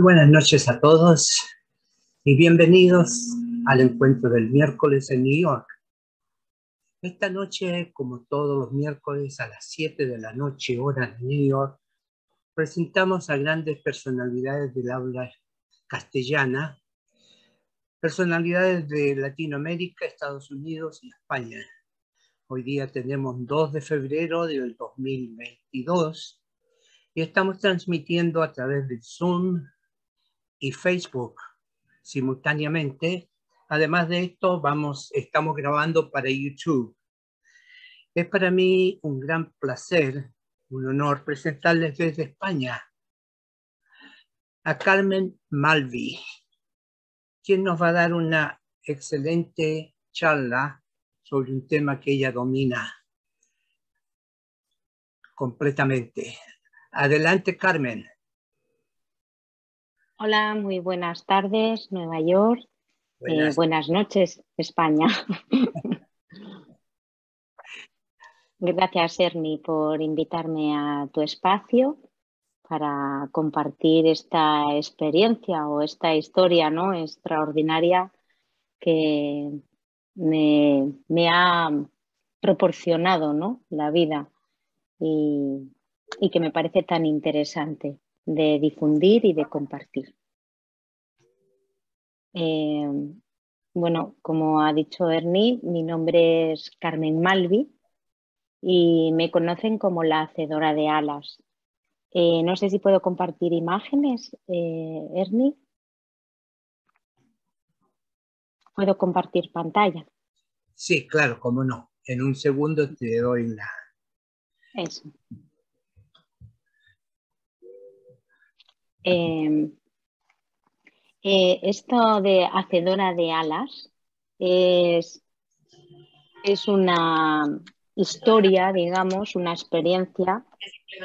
Muy buenas noches a todos y bienvenidos al encuentro del miércoles en New York. Esta noche, como todos los miércoles a las 7 de la noche, hora de New York, presentamos a grandes personalidades del habla castellana, personalidades de Latinoamérica, Estados Unidos y España. Hoy día tenemos 2 de febrero del 2022 y estamos transmitiendo a través de Zoom y Facebook simultáneamente. Además de esto, estamos grabando para YouTube. Es para mí un gran placer, un honor presentarles desde España a Carmen Malvi, quien nos va a dar una excelente charla sobre un tema que ella domina completamente. Adelante, Carmen. Hola, muy buenas tardes, Nueva York. Buenas noches, España. Gracias, Ernie, por invitarme a tu espacio para compartir esta experiencia o esta historia, ¿no?, extraordinaria que me ha proporcionado, ¿no?, la vida y que me parece tan interesante de difundir y de compartir. Bueno, como ha dicho Ernie, mi nombre es Carmen Malvi y me conocen como la hacedora de alas. No sé si puedo compartir imágenes, Ernie. ¿Puedo compartir pantalla? Sí, claro, cómo no. En un segundo te doy la... Eso. Esto de hacedora de alas es una historia, digamos, una experiencia.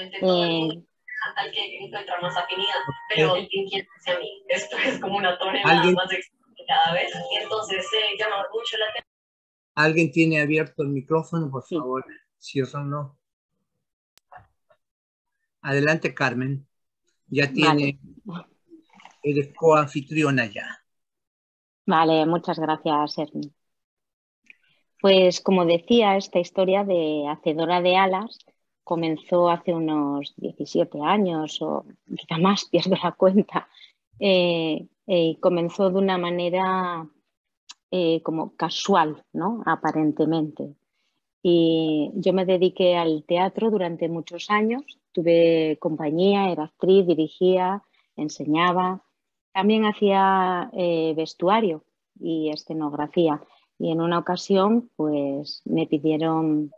Al que encuentra más afinidad, pero el que quiere hacia mí, esto es como una tonelada más extraña cada vez, y entonces se llama mucho la atención. ¿Alguien tiene abierto el micrófono? Por favor, ciérrenlo. Adelante, Carmen. Ya tiene... Vale. Eres coanfitriona ya. Vale, muchas gracias, Ernie. Pues como decía, esta historia de hacedora de alas comenzó hace unos 17 años o quizá más, pierdo la cuenta. Comenzó de una manera como casual, ¿no?, aparentemente. Y yo me dediqué al teatro durante muchos años, tuve compañía, era actriz, dirigía, enseñaba, también hacía vestuario y escenografía. Y en una ocasión pues me pidieron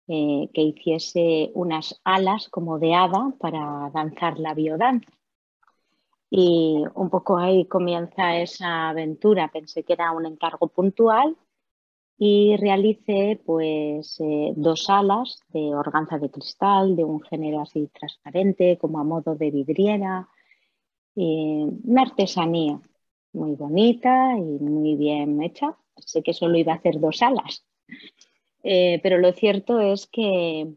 que hiciese unas alas como de hada para danzar la biodanza. Y un poco ahí comienza esa aventura. Pensé que era un encargo puntual y realicé pues 2 alas de organza de cristal, de un género así transparente, como a modo de vidriera. Una artesanía muy bonita y muy bien hecha. Sé que solo iba a hacer 2 alas, pero lo cierto es que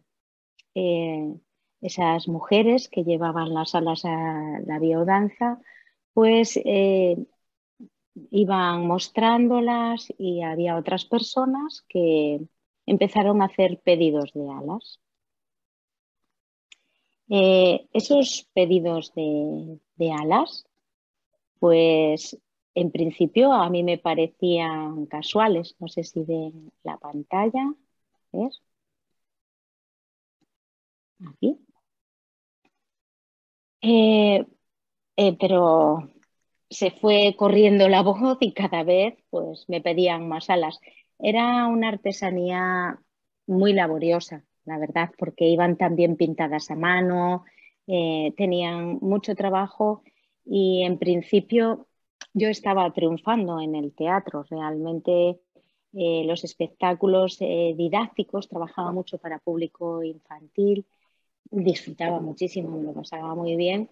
esas mujeres que llevaban las alas a la biodanza pues iban mostrándolas y había otras personas que empezaron a hacer pedidos de alas. Esos pedidos de alas, pues en principio a mí me parecían casuales. No sé si ven la pantalla. ¿Ves? Aquí. Pero se fue corriendo la voz y cada vez pues, me pedían más alas. Era una artesanía muy laboriosa, la verdad, porque iban también pintadas a mano, tenían mucho trabajo y en principio yo estaba triunfando en el teatro. Realmente los espectáculos didácticos, trabajaba mucho para público infantil, disfrutaba muchísimo, me lo pasaba muy bien.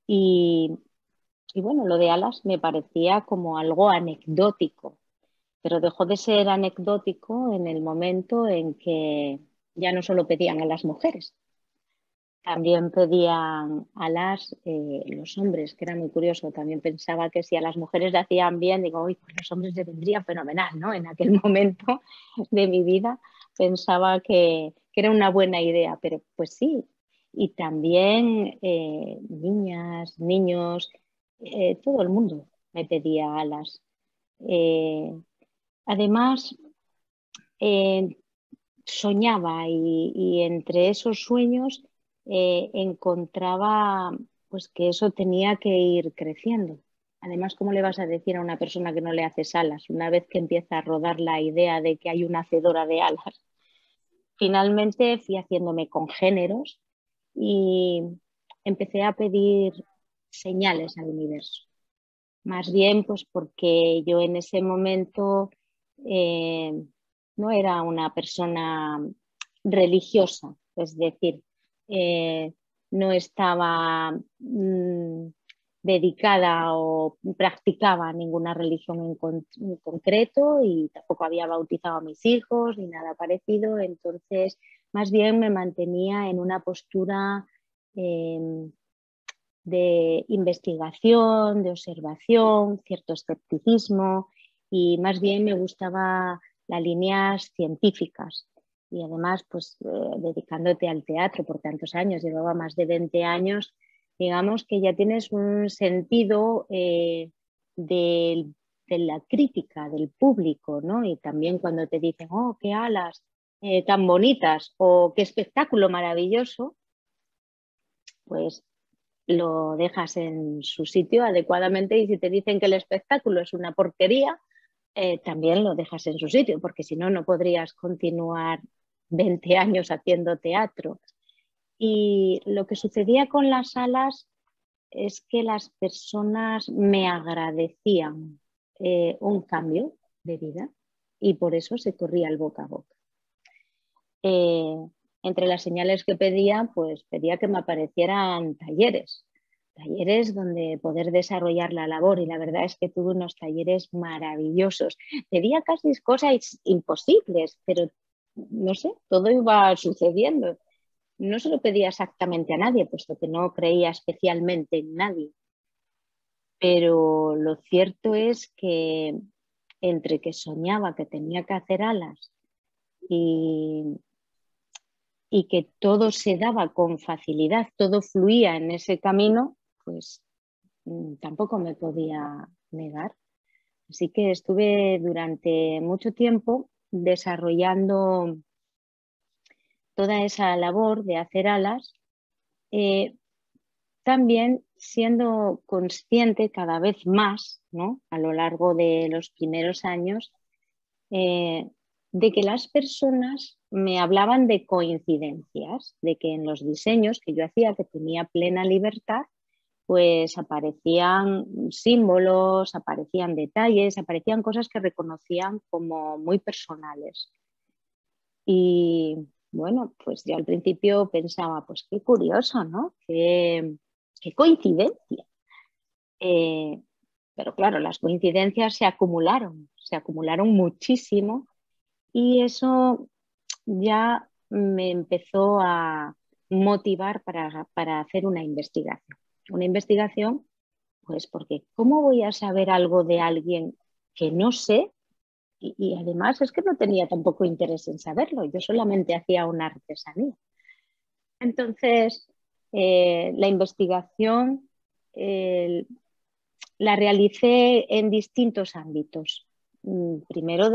Y bueno, lo de alas me parecía como algo anecdótico, pero dejó de ser anecdótico en el momento en que ya no solo pedían a las mujeres, también pedían alas los hombres, que era muy curioso. También pensaba que si a las mujeres le hacían bien, digo, uy, pues los hombres le vendría fenomenal, ¿no? En aquel momento de mi vida pensaba que era una buena idea, pero pues sí. Y también niñas, niños, todo el mundo me pedía alas. Además, soñaba y entre esos sueños encontraba pues que eso tenía que ir creciendo. Además, ¿cómo le vas a decir a una persona que no le haces alas una vez que empieza a rodar la idea de que hay una hacedora de alas? Finalmente fui haciéndome congéneros y empecé a pedir señales al universo. Más bien, pues porque yo en ese momento no era una persona religiosa, es decir, no estaba dedicada o practicaba ninguna religión en concreto y tampoco había bautizado a mis hijos ni nada parecido, entonces más bien me mantenía en una postura de investigación, de observación, cierto escepticismo y más bien me gustaba las líneas científicas. Y además, pues dedicándote al teatro por tantos años, llevaba más de 20 años, digamos que ya tienes un sentido de la crítica del público, ¿no? Y también cuando te dicen, oh, qué alas tan bonitas o qué espectáculo maravilloso, pues lo dejas en su sitio adecuadamente y si te dicen que el espectáculo es una porquería, también lo dejas en su sitio, porque si no, no podrías continuar 20 años haciendo teatro. Y lo que sucedía con las salas es que las personas me agradecían un cambio de vida y por eso se corría el boca a boca. Entre las señales que pedía, pues pedía que me aparecieran talleres donde poder desarrollar la labor y la verdad es que tuve unos talleres maravillosos. Pedía casi cosas imposibles, pero no sé, todo iba sucediendo. No se lo pedía exactamente a nadie, puesto que no creía especialmente en nadie. Pero lo cierto es que entre que soñaba que tenía que hacer alas y que todo se daba con facilidad, todo fluía en ese camino, pues tampoco me podía negar. Así que estuve durante mucho tiempo desarrollando toda esa labor de hacer alas, también siendo consciente cada vez más, ¿no? A lo largo de los primeros años, de que las personas me hablaban de coincidencias, de que en los diseños que yo hacía, que tenía plena libertad, pues aparecían símbolos, aparecían detalles, aparecían cosas que reconocían como muy personales. Y bueno, pues yo al principio pensaba, pues qué curioso, ¿no? Qué coincidencia. Pero claro, las coincidencias se acumularon muchísimo y eso ya me empezó a motivar para hacer una investigación. Una investigación, pues porque ¿cómo voy a saber algo de alguien que no sé? Y además es que no tenía tampoco interés en saberlo, yo solamente hacía una artesanía. Entonces, la investigación la realicé en distintos ámbitos. Primero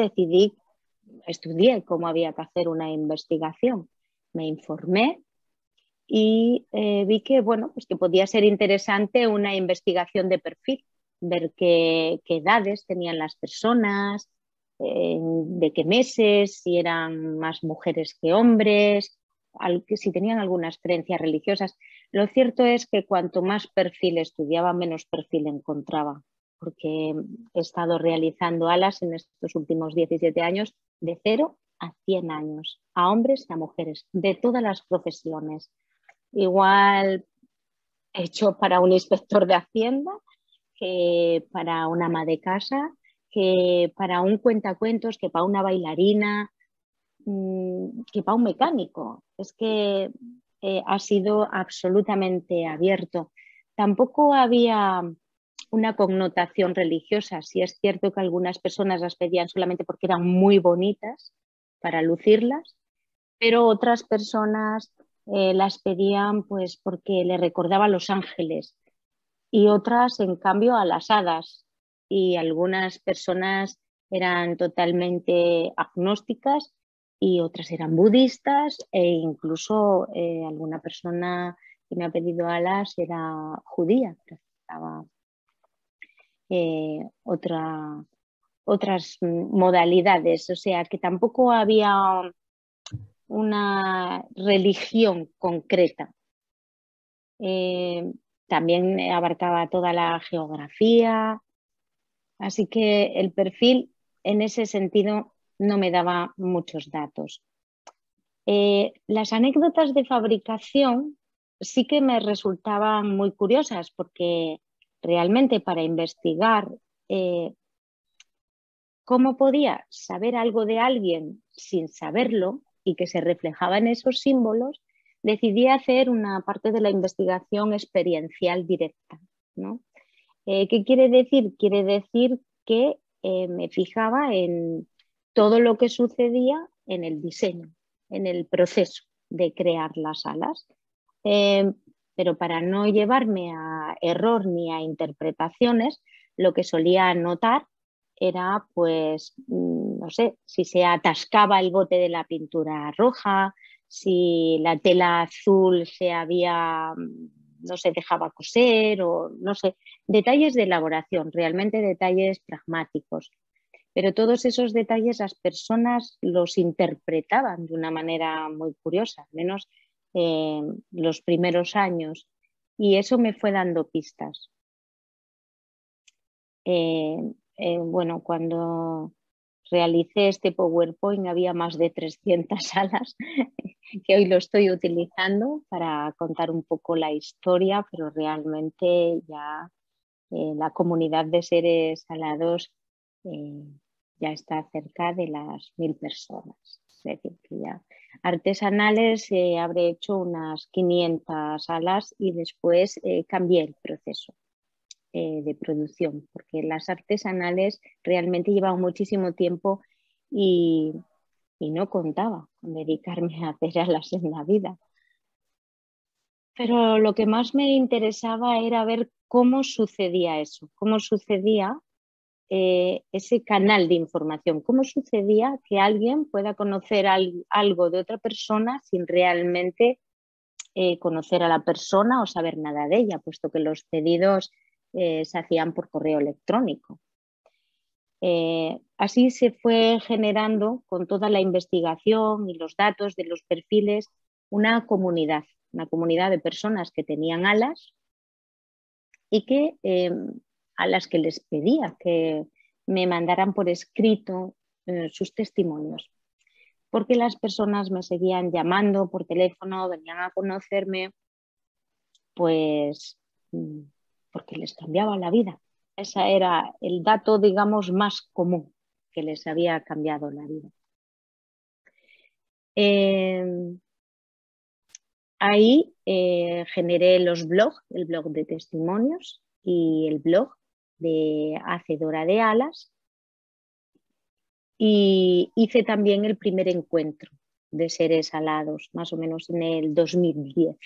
estudié cómo había que hacer una investigación, me informé y vi que, bueno, pues que podía ser interesante una investigación de perfil, ver qué edades tenían las personas, de qué meses, si eran más mujeres que hombres, si tenían algunas creencias religiosas. Lo cierto es que cuanto más perfil estudiaba, menos perfil encontraba, porque he estado realizando alas en estos últimos 17 años de 0 a 100 años, a hombres y a mujeres, de todas las profesiones. Igual hecho para un inspector de Hacienda, que para una ama de casa, que para un cuentacuentos, que para una bailarina, que para un mecánico. Es que ha sido absolutamente abierto. Tampoco había una connotación religiosa. Sí es cierto que algunas personas las pedían solamente porque eran muy bonitas para lucirlas, pero otras personas las pedían pues porque le recordaba a los ángeles y otras en cambio a las hadas, y algunas personas eran totalmente agnósticas y otras eran budistas, e incluso alguna persona que me ha pedido alas era judía, practicaba otras modalidades, o sea que tampoco había una religión concreta. También abarcaba toda la geografía, así que el perfil en ese sentido no me daba muchos datos. Las anécdotas de fabricación sí que me resultaban muy curiosas, porque realmente para investigar cómo podía saber algo de alguien sin saberlo y que se reflejaba en esos símbolos, decidí hacer una parte de la investigación experiencial directa, ¿no? ¿Qué quiere decir? Quiere decir que me fijaba en todo lo que sucedía en el diseño, en el proceso de crear las alas. Pero para no llevarme a error ni a interpretaciones, lo que solía anotar era, pues, no sé, si se atascaba el bote de la pintura roja, si la tela azul no se dejaba coser, o no sé, detalles de elaboración, realmente detalles pragmáticos. Pero todos esos detalles las personas los interpretaban de una manera muy curiosa, al menos los primeros años, y eso me fue dando pistas. Bueno, cuando realicé este PowerPoint había más de 300 alas que hoy lo estoy utilizando para contar un poco la historia, pero realmente ya la comunidad de seres alados ya está cerca de las 1000 personas. Es decir, que ya artesanales habré hecho unas 500 alas y después cambié el proceso de producción, porque las artesanales realmente llevaban muchísimo tiempo y no contaba con dedicarme a hacer alas en la vida. Pero lo que más me interesaba era ver cómo sucedía eso, cómo sucedía ese canal de información, cómo sucedía que alguien pueda conocer algo de otra persona sin realmente conocer a la persona o saber nada de ella, puesto que los pedidos se hacían por correo electrónico. Así se fue generando, con toda la investigación y los datos de los perfiles, una comunidad de personas que tenían alas y que, a las que les pedía que me mandaran por escrito sus testimonios, porque las personas me seguían llamando por teléfono, venían a conocerme, pues porque les cambiaba la vida. Ese era el dato, digamos, más común, que les había cambiado la vida. Ahí generé los blogs, el blog de testimonios y el blog de Hacedora de Alas, y hice también el primer encuentro de seres alados, más o menos en el 2010,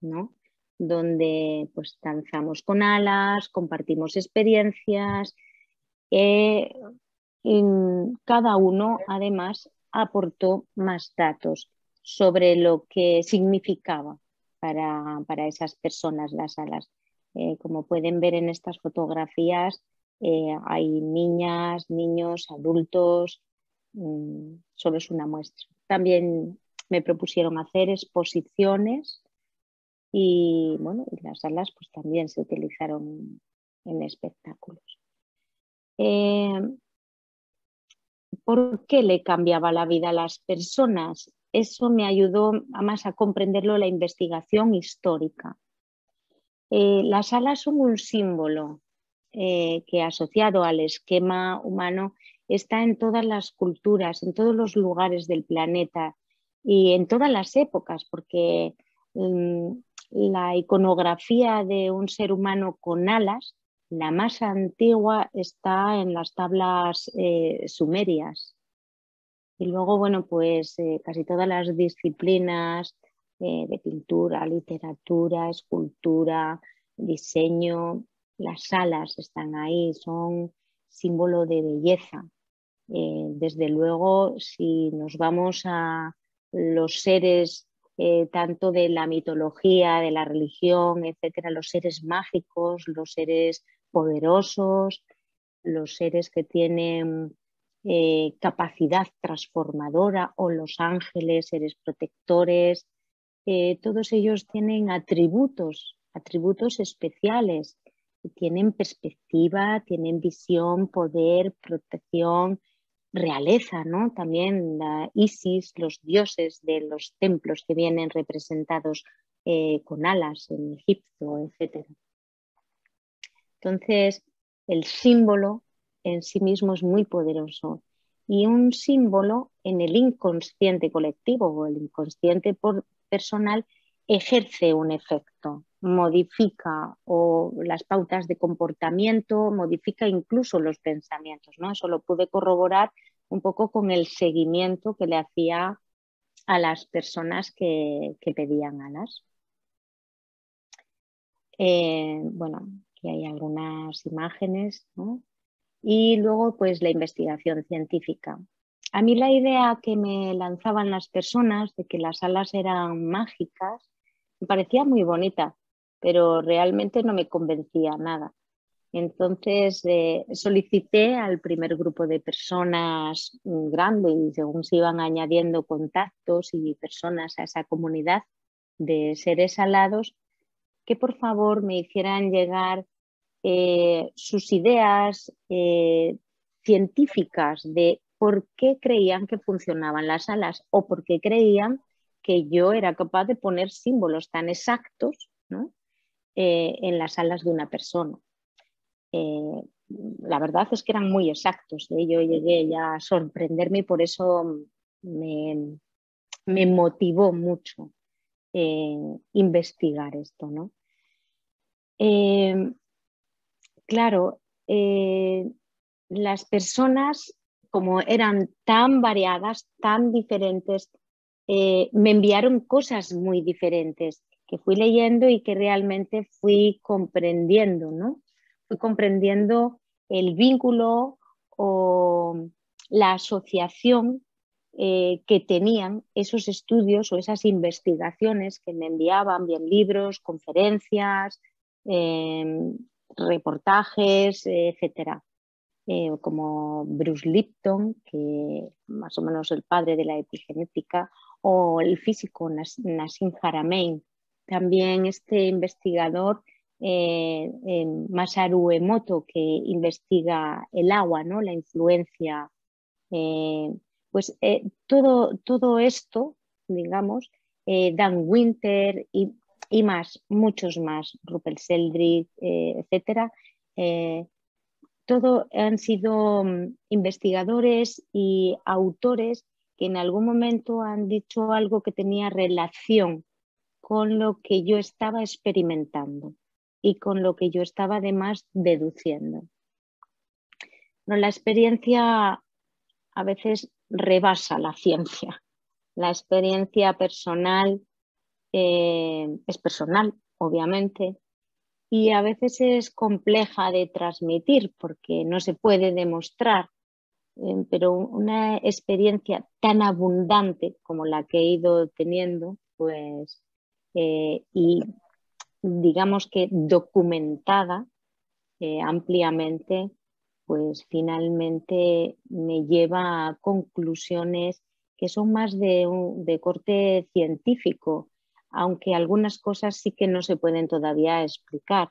¿no? Donde pues danzamos con alas, compartimos experiencias, y cada uno además aportó más datos sobre lo que significaba para esas personas las alas. Como pueden ver en estas fotografías, hay niñas, niños, adultos, solo es una muestra. También me propusieron hacer exposiciones y bueno, las alas pues también se utilizaron en espectáculos. ¿Por qué le cambiaba la vida a las personas? Eso me ayudó más a comprenderlo la investigación histórica. Las alas son un símbolo que, asociado al esquema humano, está en todas las culturas, en todos los lugares del planeta y en todas las épocas, porque la iconografía de un ser humano con alas, la más antigua, está en las tablas sumerias. Y luego, bueno, pues casi todas las disciplinas de pintura, literatura, escultura, diseño, las alas están ahí, son símbolo de belleza. Desde luego, si nos vamos a los seres tanto de la mitología, de la religión, etcétera, los seres mágicos, los seres poderosos, los seres que tienen capacidad transformadora, o los ángeles, seres protectores, todos ellos tienen atributos especiales, tienen perspectiva, tienen visión, poder, protección, realeza, ¿no? También la Isis, los dioses de los templos que vienen representados con alas en Egipto, etc. Entonces, el símbolo en sí mismo es muy poderoso, y un símbolo en el inconsciente colectivo o el inconsciente personal ejerce un efecto, modifica o las pautas de comportamiento, modifica incluso los pensamientos, ¿no? Eso lo pude corroborar un poco con el seguimiento que le hacía a las personas que pedían alas. Bueno, aquí hay algunas imágenes, ¿no? Y luego, pues, la investigación científica. A mí la idea que me lanzaban las personas de que las alas eran mágicas me parecía muy bonita, pero realmente no me convencía nada. Entonces solicité al primer grupo de personas grande, y según se iban añadiendo contactos y personas a esa comunidad de seres alados, que por favor me hicieran llegar sus ideas científicas de por qué creían que funcionaban las alas, o por qué creían que yo era capaz de poner símbolos tan exactos, ¿no? En las alas de una persona. La verdad es que eran muy exactos. Yo llegué ya a sorprenderme, y por eso me motivó mucho investigar esto, ¿no? Claro, las personas, como eran tan variadas, tan diferentes, me enviaron cosas muy diferentes que fui leyendo y que realmente fui comprendiendo, ¿no? Fui comprendiendo el vínculo o la asociación que tenían esos estudios o esas investigaciones que me enviaban, bien libros, conferencias, reportajes, etcétera. Como Bruce Lipton, que más o menos el padre de la epigenética, o el físico Nassim Haramein. También este investigador Masaru Emoto, que investiga el agua, ¿no? La influencia. Pues todo esto, digamos, Dan Winter y más, muchos más, Rupert Sheldrake, etcétera, todo han sido investigadores y autores que en algún momento han dicho algo que tenía relación con lo que yo estaba experimentando y con lo que yo estaba además deduciendo. No, la experiencia a veces rebasa la ciencia. La experiencia personal es personal, obviamente, y a veces es compleja de transmitir porque no se puede demostrar, pero una experiencia tan abundante como la que he ido teniendo, pues, y digamos que documentada ampliamente, pues finalmente me lleva a conclusiones que son más de corte científico, aunque algunas cosas sí que no se pueden todavía explicar,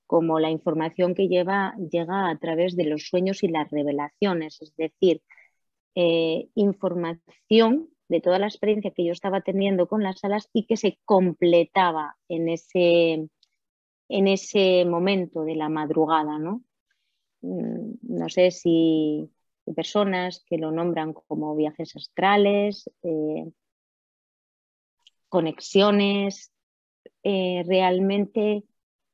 como la información que llega a través de los sueños y las revelaciones, es decir, información de toda la experiencia que yo estaba teniendo con las alas y que se completaba en ese momento de la madrugada, ¿no? No sé si hay personas que lo nombran como viajes astrales, conexiones, realmente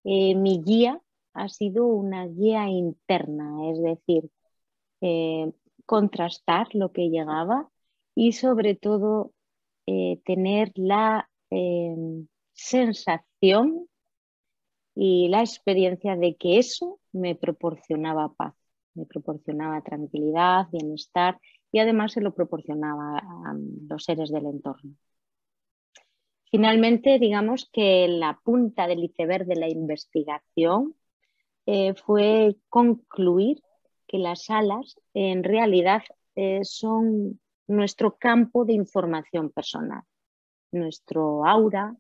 mi guía ha sido una guía interna, es decir, contrastar lo que llegaba y sobre todo tener la sensación y la experiencia de que eso me proporcionaba paz, me proporcionaba tranquilidad, bienestar y además se lo proporcionaba a los seres del entorno. Finalmente, digamos que la punta del iceberg de la investigación fue concluir que las alas en realidad son nuestro campo de información personal, nuestro aura,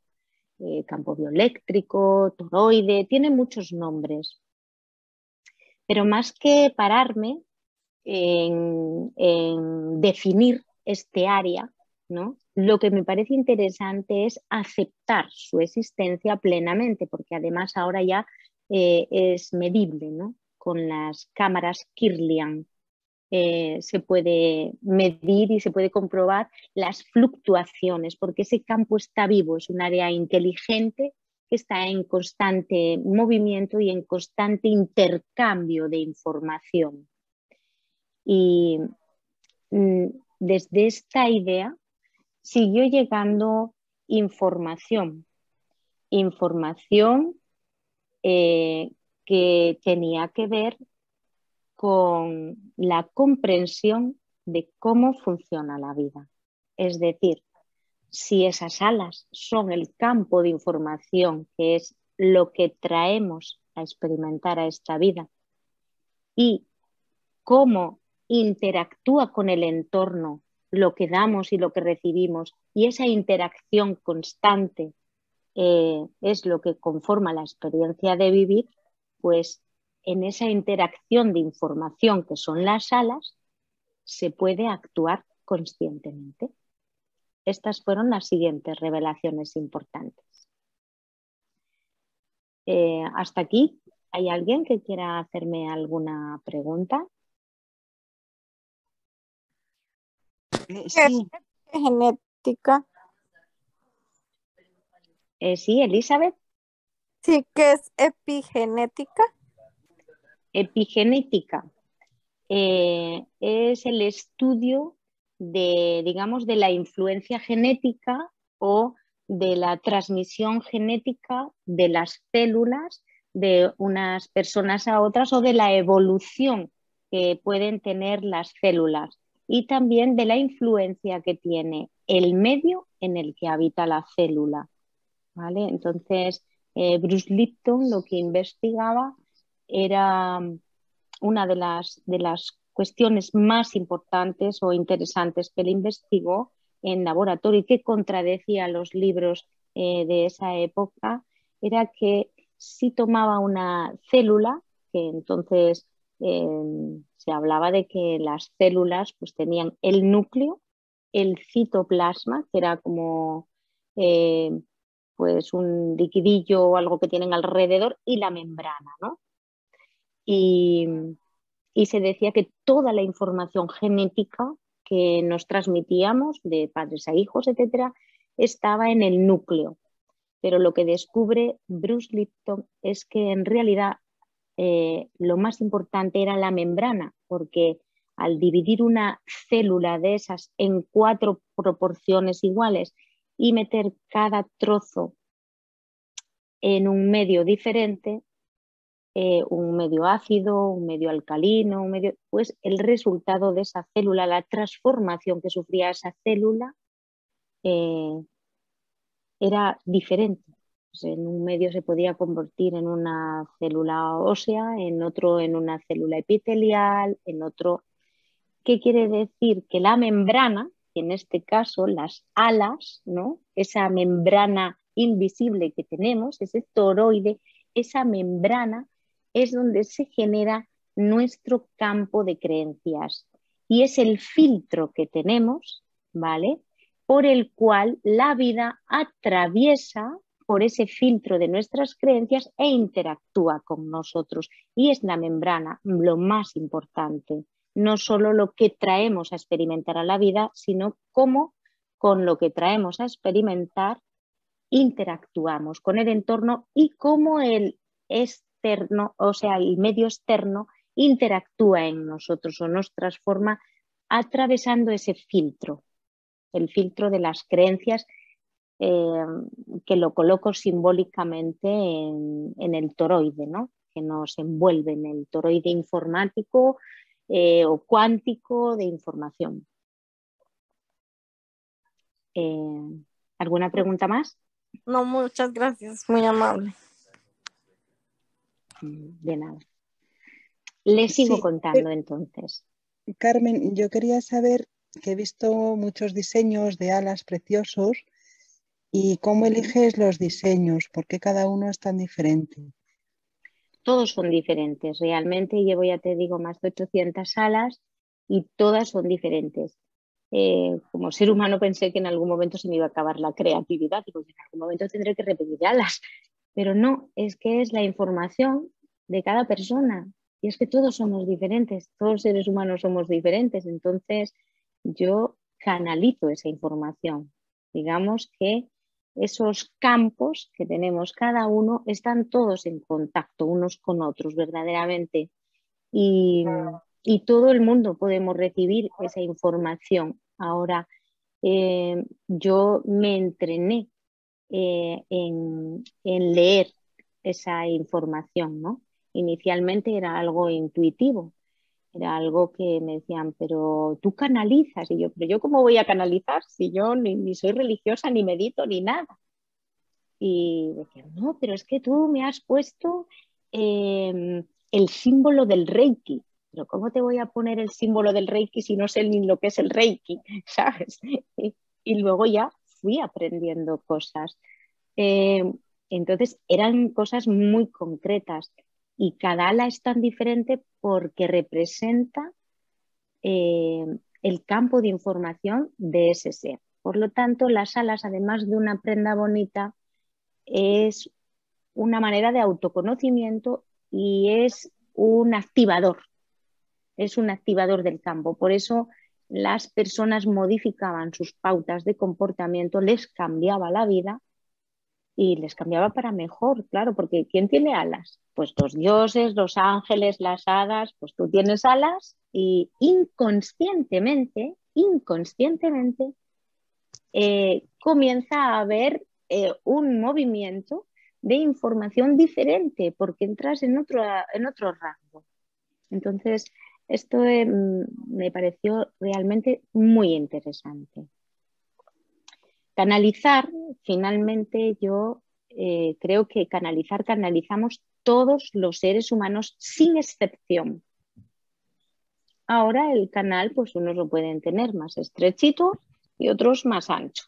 campo bioeléctrico, toroide, tiene muchos nombres. Pero más que pararme en definir este área, ¿no? Lo que me parece interesante es aceptar su existencia plenamente, porque además ahora ya es medible, ¿no? Con las cámaras Kirlian se puede medir y se puede comprobar las fluctuaciones, porque ese campo está vivo, es un área inteligente que está en constante movimiento y en constante intercambio de información. Y desde esta idea siguió llegando información que tenía que ver con la comprensión de cómo funciona la vida. Es decir, si esas alas son el campo de información que es lo que traemos a experimentar a esta vida y cómo interactúa con el entorno lo que damos y lo que recibimos, y esa interacción constante es lo que conforma la experiencia de vivir, pues en esa interacción de información que son las alas se puede actuar conscientemente. Estas fueron las siguientes revelaciones importantes. Hasta aquí, ¿hay alguien que quiera hacerme alguna pregunta? Sí. Genética. Sí, Elizabeth. Sí, ¿qué es epigenética? Epigenética es el estudio de, digamos, de la influencia genética o de la transmisión genética de las células de unas personas a otras o de la evolución que pueden tener las células y también de la influencia que tiene el medio en el que habita la célula, ¿vale? Entonces, Bruce Lipton lo que investigaba era una de las cuestiones más importantes o interesantes que él investigó en laboratorio y que contradecía los libros de esa época, era que si tomaba una célula, que entonces se hablaba de que las células pues, tenían el núcleo, el citoplasma, que era como pues un liquidillo o algo que tienen alrededor, y la membrana, ¿no? Y se decía que toda la información genética que nos transmitíamos de padres a hijos, etcétera, estaba en el núcleo. Pero lo que descubre Bruce Lipton es que en realidad lo más importante era la membrana, porque al dividir una célula de esas en 4 proporciones iguales y meter cada trozo en un medio diferente, un medio ácido, un medio alcalino, pues el resultado de esa célula, la transformación que sufría esa célula era diferente. Pues en un medio se podía convertir en una célula ósea, en otro en una célula epitelial, en otro. ¿Qué quiere decir? Que la membrana, que en este caso las alas, ¿no? Esa membrana invisible que tenemos, ese toroide, esa membrana es donde se genera nuestro campo de creencias y es el filtro que tenemos, ¿vale? Por el cual la vida atraviesa por ese filtro de nuestras creencias e interactúa con nosotros. Y es la membrana lo más importante, no solo lo que traemos a experimentar a la vida, sino cómo con lo que traemos a experimentar interactuamos con el entorno y cómo el externo, o sea, el medio externo interactúa en nosotros o nos transforma atravesando ese filtro, el filtro de las creencias, que lo coloco simbólicamente en el toroide, ¿no? Que nos envuelve en el toroide informático o cuántico de información. ¿Alguna pregunta más? No, muchas gracias, muy amable. De nada. Le sigo Sí, contando entonces. Carmen, yo quería saber que he visto muchos diseños de alas preciosos y cómo eliges los diseños, por qué cada uno es tan diferente. Todos son diferentes. Realmente llevo, ya te digo, más de 800 alas y todas son diferentes. Como ser humano pensé que en algún momento se me iba a acabar la creatividad y pues en algún momento tendré que repetir alas. Pero no, es que es la información de cada persona. Y es que todos somos diferentes, todos los seres humanos somos diferentes. Entonces yo canalizo esa información. Digamos que esos campos que tenemos cada uno están todos en contacto unos con otros verdaderamente. Y todo el mundo podemos recibir esa información. Ahora, yo me entrené en leer esa información, ¿no? Inicialmente era algo intuitivo, era algo que me decían, pero tú canalizas. Y yo, pero yo ¿cómo voy a canalizar si yo ni soy religiosa, ni medito, ni nada? Y decían, no, pero es que tú me has puesto el símbolo del Reiki. Pero ¿cómo te voy a poner el símbolo del Reiki si no sé ni lo que es el Reiki? ¿Sabes? Y luego ya fui aprendiendo cosas. Entonces eran cosas muy concretas y cada ala es tan diferente porque representa el campo de información de ese ser. Por lo tanto, las alas, además de una prenda bonita, es una manera de autoconocimiento y es un activador del campo. Por eso las personas modificaban sus pautas de comportamiento, les cambiaba la vida y les cambiaba para mejor, claro, porque ¿quién tiene alas? Pues los dioses, los ángeles, las hadas, pues tú tienes alas y inconscientemente comienza a haber un movimiento de información diferente porque entras en otro rango. Entonces, esto me pareció realmente muy interesante. Canalizar, finalmente yo creo que canalizamos todos los seres humanos sin excepción. Ahora el canal, pues unos lo pueden tener más estrechito y otros más ancho.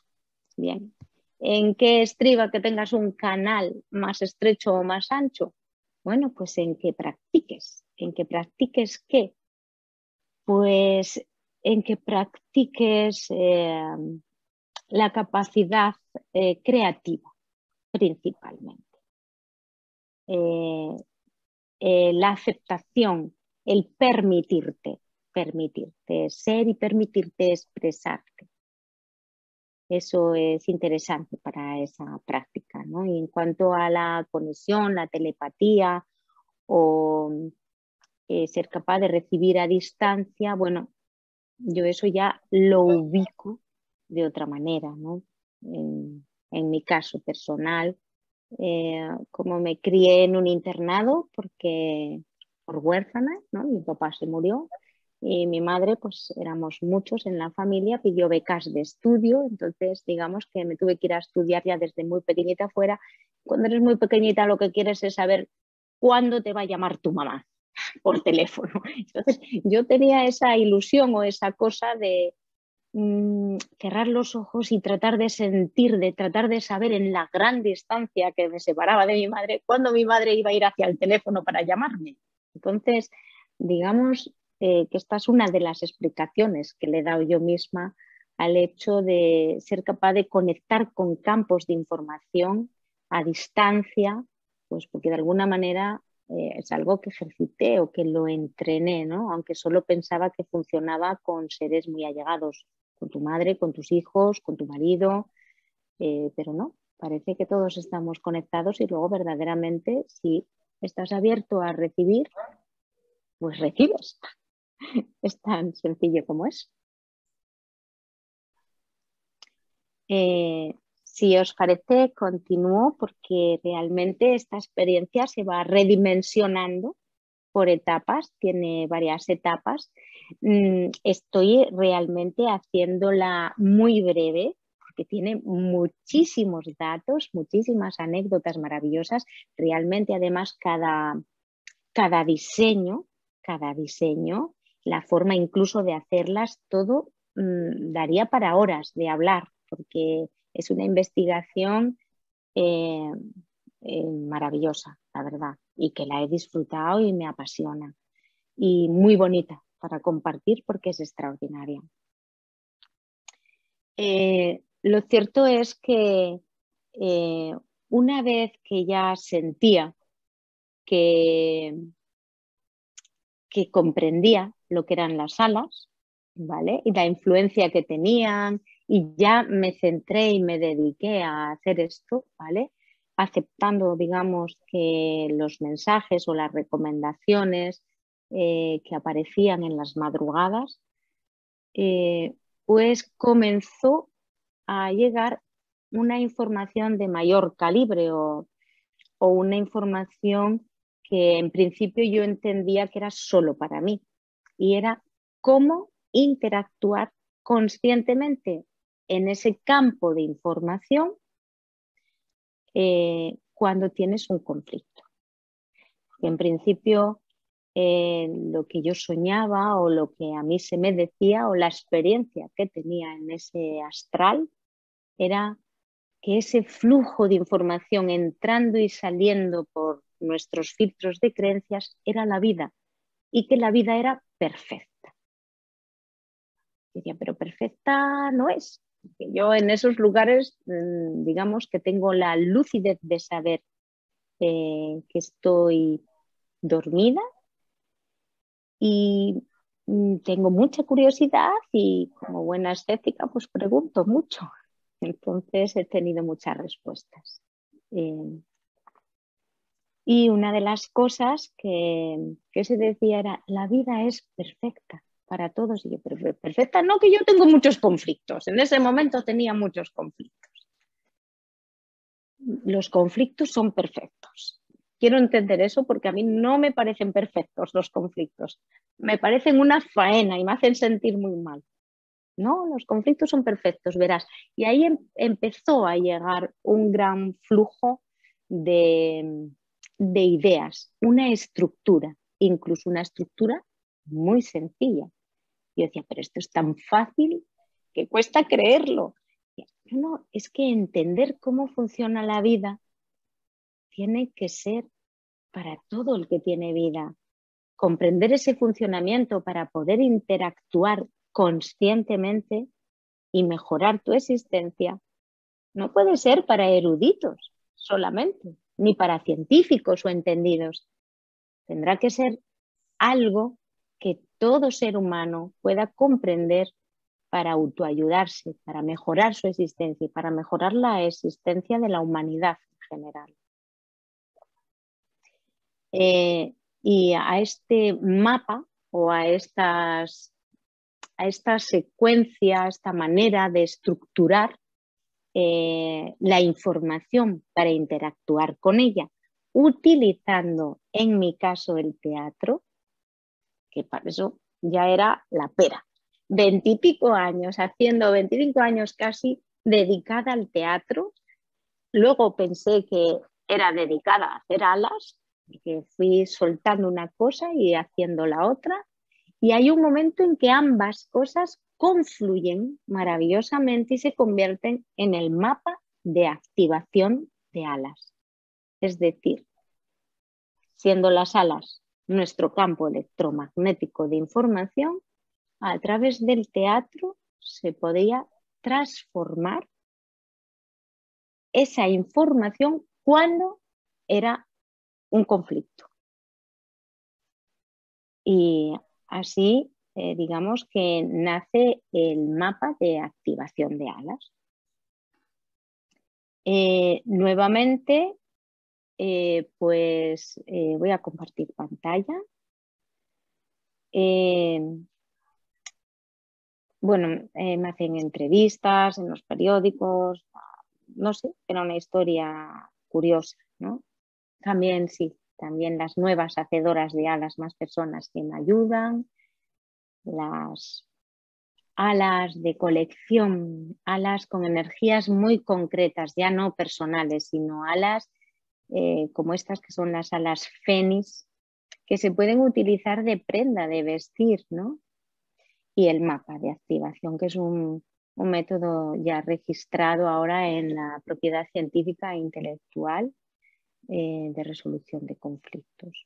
Bien. ¿En qué estriba que tengas un canal más estrecho o más ancho? Bueno, pues en que practiques. ¿En que practiques qué? Pues en que practiques la capacidad creativa, principalmente. La aceptación, el permitirte ser y permitirte expresarte. Eso es interesante para esa práctica, ¿no? Y en cuanto a la conexión, la telepatía o ser capaz de recibir a distancia, bueno, yo eso ya lo ubico de otra manera, ¿no? En mi caso personal, como me crié en un internado por huérfana, ¿no? Mi papá se murió y mi madre, pues éramos muchos en la familia, pidió becas de estudio, entonces digamos que me tuve que ir a estudiar ya desde muy pequeñita fuera. Cuando eres muy pequeñita lo que quieres es saber cuándo te va a llamar tu mamá por teléfono. Entonces yo tenía esa ilusión o esa cosa de cerrar los ojos y tratar de sentir, de tratar de saber en la gran distancia que me separaba de mi madre, cuándo mi madre iba a ir hacia el teléfono para llamarme. Entonces, digamos que esta es una de las explicaciones que le he dado yo misma al hecho de ser capaz de conectar con campos de información a distancia, pues porque de alguna manera es algo que ejercité o que lo entrené, ¿no? Aunque solo pensaba que funcionaba con seres muy allegados, con tu madre, con tus hijos, con tu marido, pero no, Parece que todos estamos conectados y luego verdaderamente si estás abierto a recibir, pues recibes. Es tan sencillo como es. Si os parece, continúo porque realmente esta experiencia se va redimensionando por etapas, tiene varias etapas. Estoy realmente haciéndola muy breve porque tiene muchísimos datos, muchísimas anécdotas maravillosas. Realmente, además, cada diseño, la forma incluso de hacerlas, todo daría para horas de hablar, porque es una investigación maravillosa, la verdad, y que la he disfrutado y me apasiona. Y muy bonita para compartir porque es extraordinaria. Lo cierto es que una vez que ya sentía que comprendía lo que eran las alas, ¿vale? Y la influencia que tenían, y ya me centré y me dediqué a hacer esto, ¿vale? Aceptando, digamos, que los mensajes o las recomendaciones que aparecían en las madrugadas, pues comenzó a llegar una información de mayor calibre o una información que en principio yo entendía que era solo para mí, y era cómo interactuar conscientemente en ese campo de información cuando tienes un conflicto. En principio, lo que yo soñaba o lo que a mí se me decía o la experiencia que tenía en ese astral era que ese flujo de información entrando y saliendo por nuestros filtros de creencias era la vida y que la vida era perfecta. Diría, pero perfecta no es. Porque yo en esos lugares, digamos que tengo la lucidez de saber que estoy dormida y tengo mucha curiosidad y como buena escéptica pues pregunto mucho. Entonces he tenido muchas respuestas. Y una de las cosas que se decía era, la vida es perfecta para todos. Y yo, pero perfecta, no, que yo tengo muchos conflictos. En ese momento tenía muchos conflictos. Los conflictos son perfectos. Quiero entender eso porque a mí no me parecen perfectos los conflictos. Me parecen una faena y me hacen sentir muy mal. No, los conflictos son perfectos, verás. Y ahí empezó a llegar un gran flujo de ideas, una estructura, incluso una estructura muy sencilla. Yo decía, pero esto es tan fácil que cuesta creerlo. No, es que entender cómo funciona la vida tiene que ser para todo el que tiene vida. Comprender ese funcionamiento para poder interactuar conscientemente y mejorar tu existencia no puede ser para eruditos solamente, ni para científicos o entendidos. Tendrá que ser algo que todo ser humano pueda comprender para autoayudarse, para mejorar su existencia y para mejorar la existencia de la humanidad en general. Y a este mapa o a esta secuencia, a esta manera de estructurar la información para interactuar con ella, utilizando en mi caso el teatro, que para eso ya era la pera. 20 y pico años, haciendo 25 años casi dedicada al teatro. Luego pensé que era dedicada a hacer alas, porque fui soltando una cosa y haciendo la otra. Y hay un momento en que ambas cosas confluyen maravillosamente y se convierten en el mapa de activación de alas. Es decir, siendo las alas nuestro campo electromagnético de información, a través del teatro se podía transformar esa información cuando era un conflicto. Y así, digamos que nace el mapa de activación de alas. Nuevamente, pues voy a compartir pantalla. Bueno, me hacen entrevistas en los periódicos, no sé, era una historia curiosa, ¿no? También sí, también las nuevas hacedoras de alas, más personas que me ayudan, las alas de colección, alas con energías muy concretas, ya no personales, sino alas como estas que son las alas fénix, que se pueden utilizar de prenda, de vestir, ¿no? Y el mapa de activación, que es un método ya registrado ahora en la propiedad científica e intelectual de resolución de conflictos.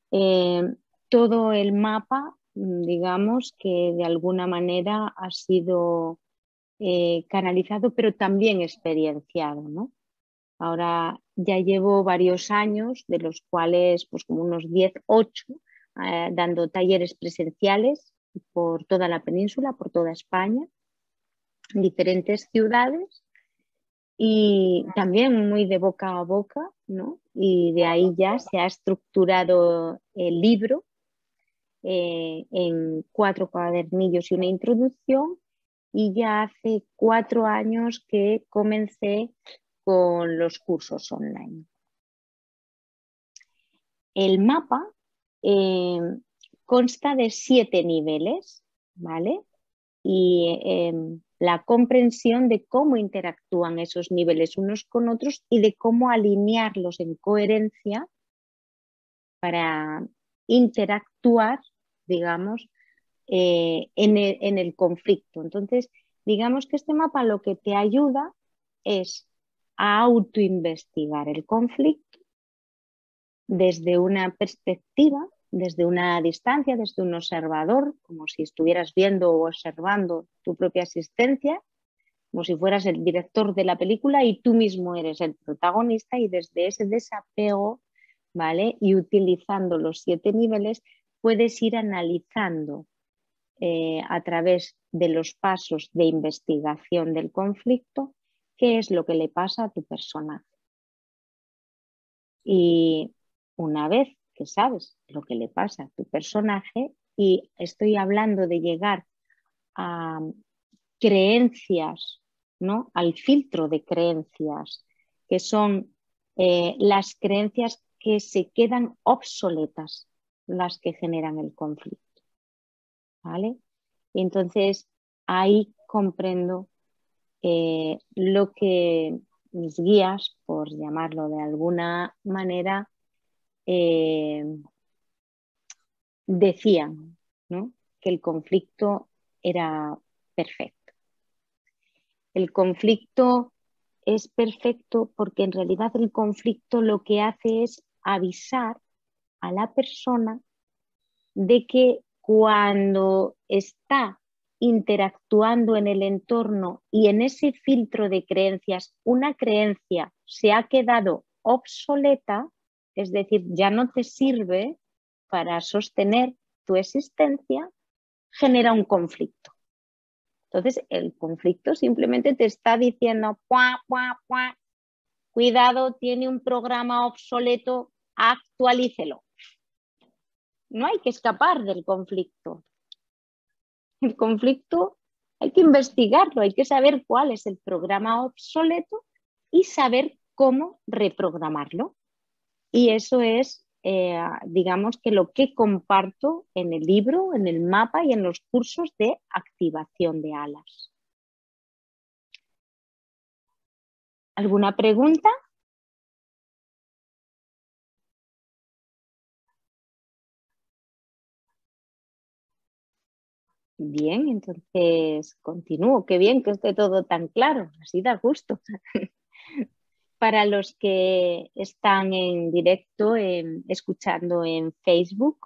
Todo el mapa, digamos que de alguna manera ha sido canalizado, pero también experienciado, ¿no? Ahora ya llevo varios años, de los cuales pues como unos 10, 8, dando talleres presenciales por toda la península, por toda España, en diferentes ciudades y también muy de boca a boca, ¿no? Y de ahí ya se ha estructurado el libro en 4 cuadernillos y una introducción, y ya hace 4 años que comencé con los cursos online. El mapa consta de 7 niveles, ¿vale? Y la comprensión de cómo interactúan esos niveles unos con otros y de cómo alinearlos en coherencia para interactuar, digamos, en el conflicto. Entonces, digamos que este mapa lo que te ayuda es a autoinvestigar el conflicto desde una perspectiva, desde una distancia, desde un observador, como si estuvieras viendo o observando tu propia existencia, como si fueras el director de la película y tú mismo eres el protagonista, y desde ese desapego, ¿vale? Y utilizando los 7 niveles puedes ir analizando a través de los pasos de investigación del conflicto qué es lo que le pasa a tu personaje. Y una vez que sabes lo que le pasa a tu personaje, y estoy hablando de llegar a creencias, ¿no? Al filtro de creencias, que son las creencias que se quedan obsoletas, las que generan el conflicto, ¿vale? Y entonces ahí comprendo lo que mis guías, por llamarlo de alguna manera, decían, ¿no? Que el conflicto era perfecto. El conflicto es perfecto porque en realidad el conflicto lo que hace es avisar a la persona de que cuando está interactuando en el entorno y en ese filtro de creencias, una creencia se ha quedado obsoleta, es decir, ya no te sirve para sostener tu existencia, genera un conflicto. Entonces, el conflicto simplemente te está diciendo, ¡pua, pua, pua! Cuidado, tiene un programa obsoleto, actualícelo. No hay que escapar del conflicto. El conflicto hay que investigarlo, hay que saber cuál es el programa obsoleto y saber cómo reprogramarlo. Y eso es, digamos, que lo que comparto en el libro, en el mapa y en los cursos de activación de alas. ¿Alguna pregunta? Bien, entonces continúo. Qué bien que esté todo tan claro, así da gusto. Para los que están en directo escuchando en Facebook,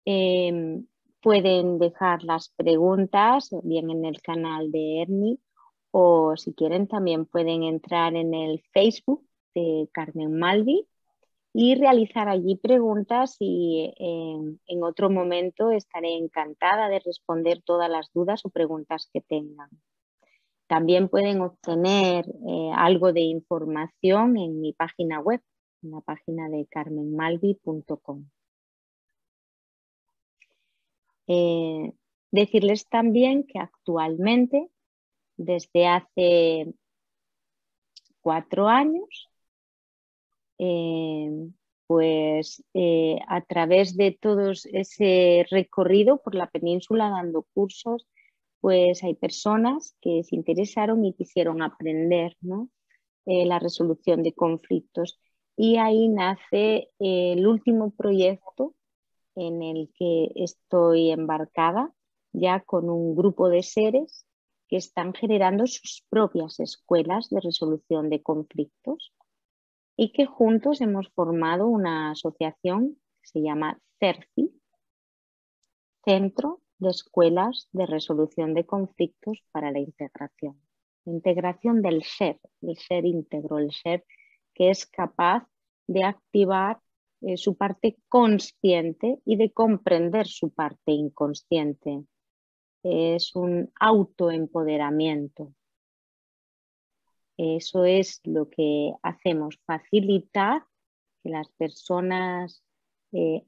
pueden dejar las preguntas bien en el canal de Ernie, o si quieren también pueden entrar en el Facebook de Carmen Malvi y realizar allí preguntas, y en otro momento estaré encantada de responder todas las dudas o preguntas que tengan. También pueden obtener algo de información en mi página web, en la página de carmenmalvi.com. Decirles también que actualmente, desde hace 4 años, a través de todo ese recorrido por la península dando cursos, pues hay personas que se interesaron y quisieron aprender, ¿no? La resolución de conflictos. Y ahí nace el último proyecto en el que estoy embarcada, ya con un grupo de seres que están generando sus propias escuelas de resolución de conflictos y que juntos hemos formado una asociación que se llama CERCI, Centro de Escuelas de Resolución de Conflictos para la Integración. La integración del ser, el ser íntegro, el ser que es capaz de activar su parte consciente y de comprender su parte inconsciente. Es un autoempoderamiento. Eso es lo que hacemos, facilitar que las personas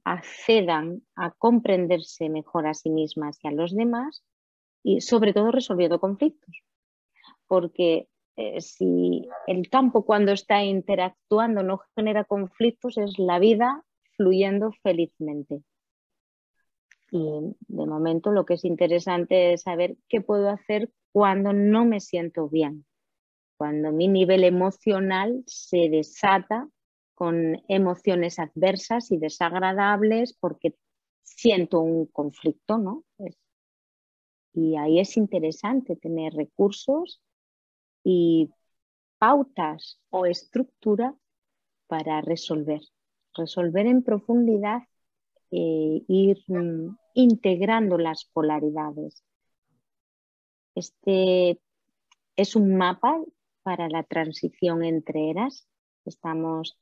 accedan a comprenderse mejor a sí mismas y a los demás y sobre todo resolviendo conflictos. Porque si el campo cuando está interactuando no genera conflictos, es la vida fluyendo felizmente. Y de momento lo que es interesante es saber qué puedo hacer cuando no me siento bien, cuando mi nivel emocional se desata con emociones adversas y desagradables porque siento un conflicto, ¿no? Y ahí es interesante tener recursos y pautas o estructura para resolver en profundidad, ir integrando las polaridades. Este es un mapa para la transición entre eras. Estamos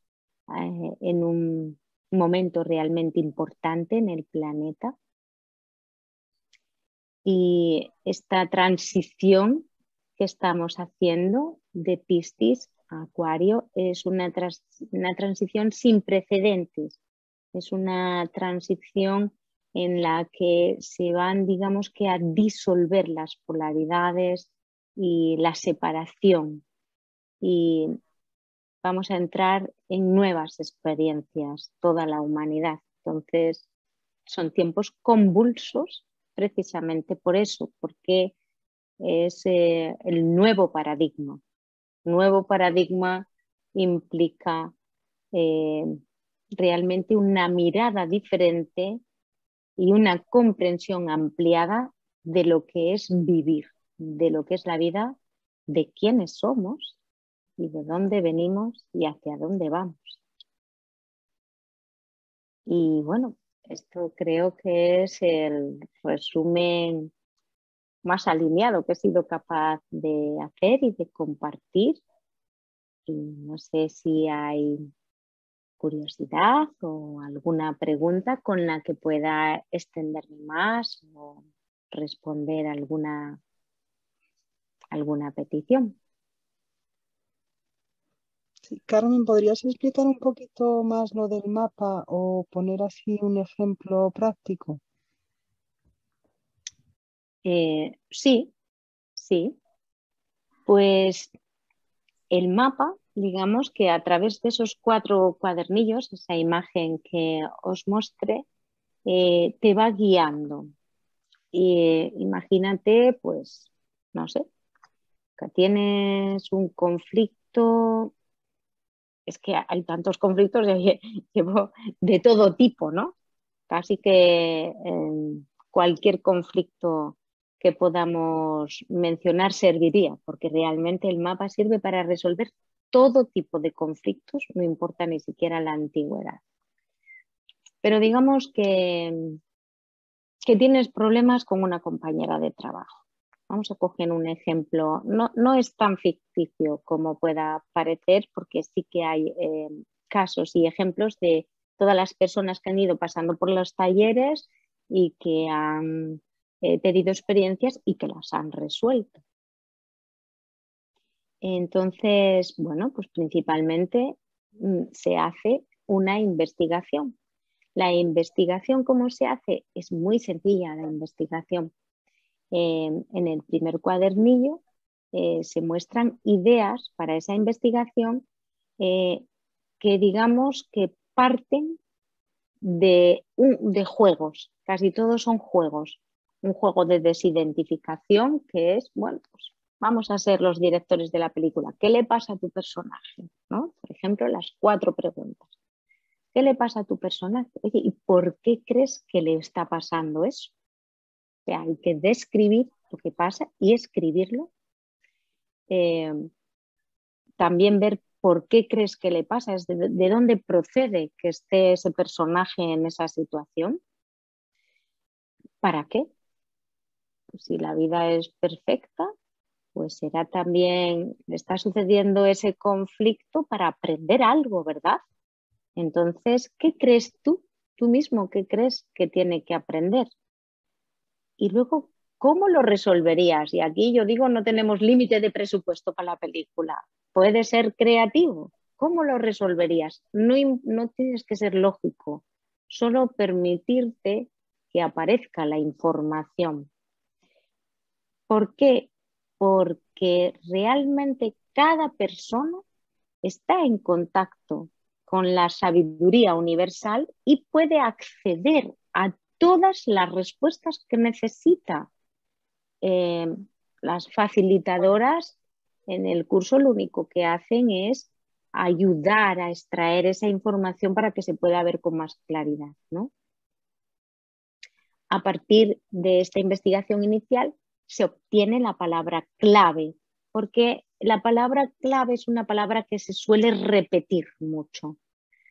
en un momento realmente importante en el planeta y esta transición que estamos haciendo de Piscis a Acuario es una transición sin precedentes. Es una transición en la que se van, digamos que, a disolver las polaridades y la separación. Y vamos a entrar en nuevas experiencias, toda la humanidad. Entonces, son tiempos convulsos precisamente por eso, porque es el nuevo paradigma. Nuevo paradigma implica realmente una mirada diferente y una comprensión ampliada de lo que es vivir, de lo que es la vida, de quiénes somos y de dónde venimos y hacia dónde vamos. Y bueno, esto creo que es el resumen más alineado que he sido capaz de hacer y de compartir. Y no sé si hay curiosidad o alguna pregunta con la que pueda extenderme más o responder alguna petición. Sí, Carmen, ¿podrías explicar un poquito más lo del mapa o poner así un ejemplo práctico? Sí. Pues el mapa, digamos que a través de esos 4 cuadernillos, esa imagen que os mostré, te va guiando. Imagínate, pues, no sé, que tienes un conflicto, es que hay tantos conflictos, llevo de todo tipo, ¿no? Casi que cualquier conflicto que podamos mencionar serviría, porque realmente el mapa sirve para resolver todo tipo de conflictos, no importa ni siquiera la antigüedad. Pero digamos que tienes problemas con una compañera de trabajo. Vamos a coger un ejemplo, no es tan ficticio como pueda parecer, porque sí que hay casos y ejemplos de todas las personas que han ido pasando por los talleres y que han tenido experiencias y que las han resuelto. Entonces, bueno, pues principalmente se hace una investigación. La investigación, ¿cómo se hace? Es muy sencilla la investigación. En el primer cuadernillo se muestran ideas para esa investigación que digamos que parten de juegos. Casi todos son juegos. Un juego de desidentificación que es, bueno, pues vamos a ser los directores de la película. ¿Qué le pasa a tu personaje? ¿No? Por ejemplo, las 4 preguntas. ¿Qué le pasa a tu personaje? Oye, ¿y por qué crees que le está pasando eso? O sea, hay que describir lo que pasa y escribirlo. También ver por qué crees que le pasa, es de dónde procede que esté ese personaje en esa situación. ¿Para qué? Pues si la vida es perfecta, pues será también, le está sucediendo ese conflicto para aprender algo, ¿verdad? Entonces, ¿qué crees tú mismo, qué crees que tiene que aprender? Y luego, ¿cómo lo resolverías? Y aquí yo digo, no tenemos límite de presupuesto para la película. Puede ser creativo. ¿Cómo lo resolverías? No tienes que ser lógico, solo permitirte que aparezca la información. ¿Por qué? Porque realmente cada persona está en contacto con la sabiduría universal y puede acceder a todas las respuestas que necesita. Las facilitadoras en el curso lo único que hacen es ayudar a extraer esa información para que se pueda ver con más claridad, ¿no? A partir de esta investigación inicial se obtiene la palabra clave, porque la palabra clave es una palabra que se suele repetir mucho.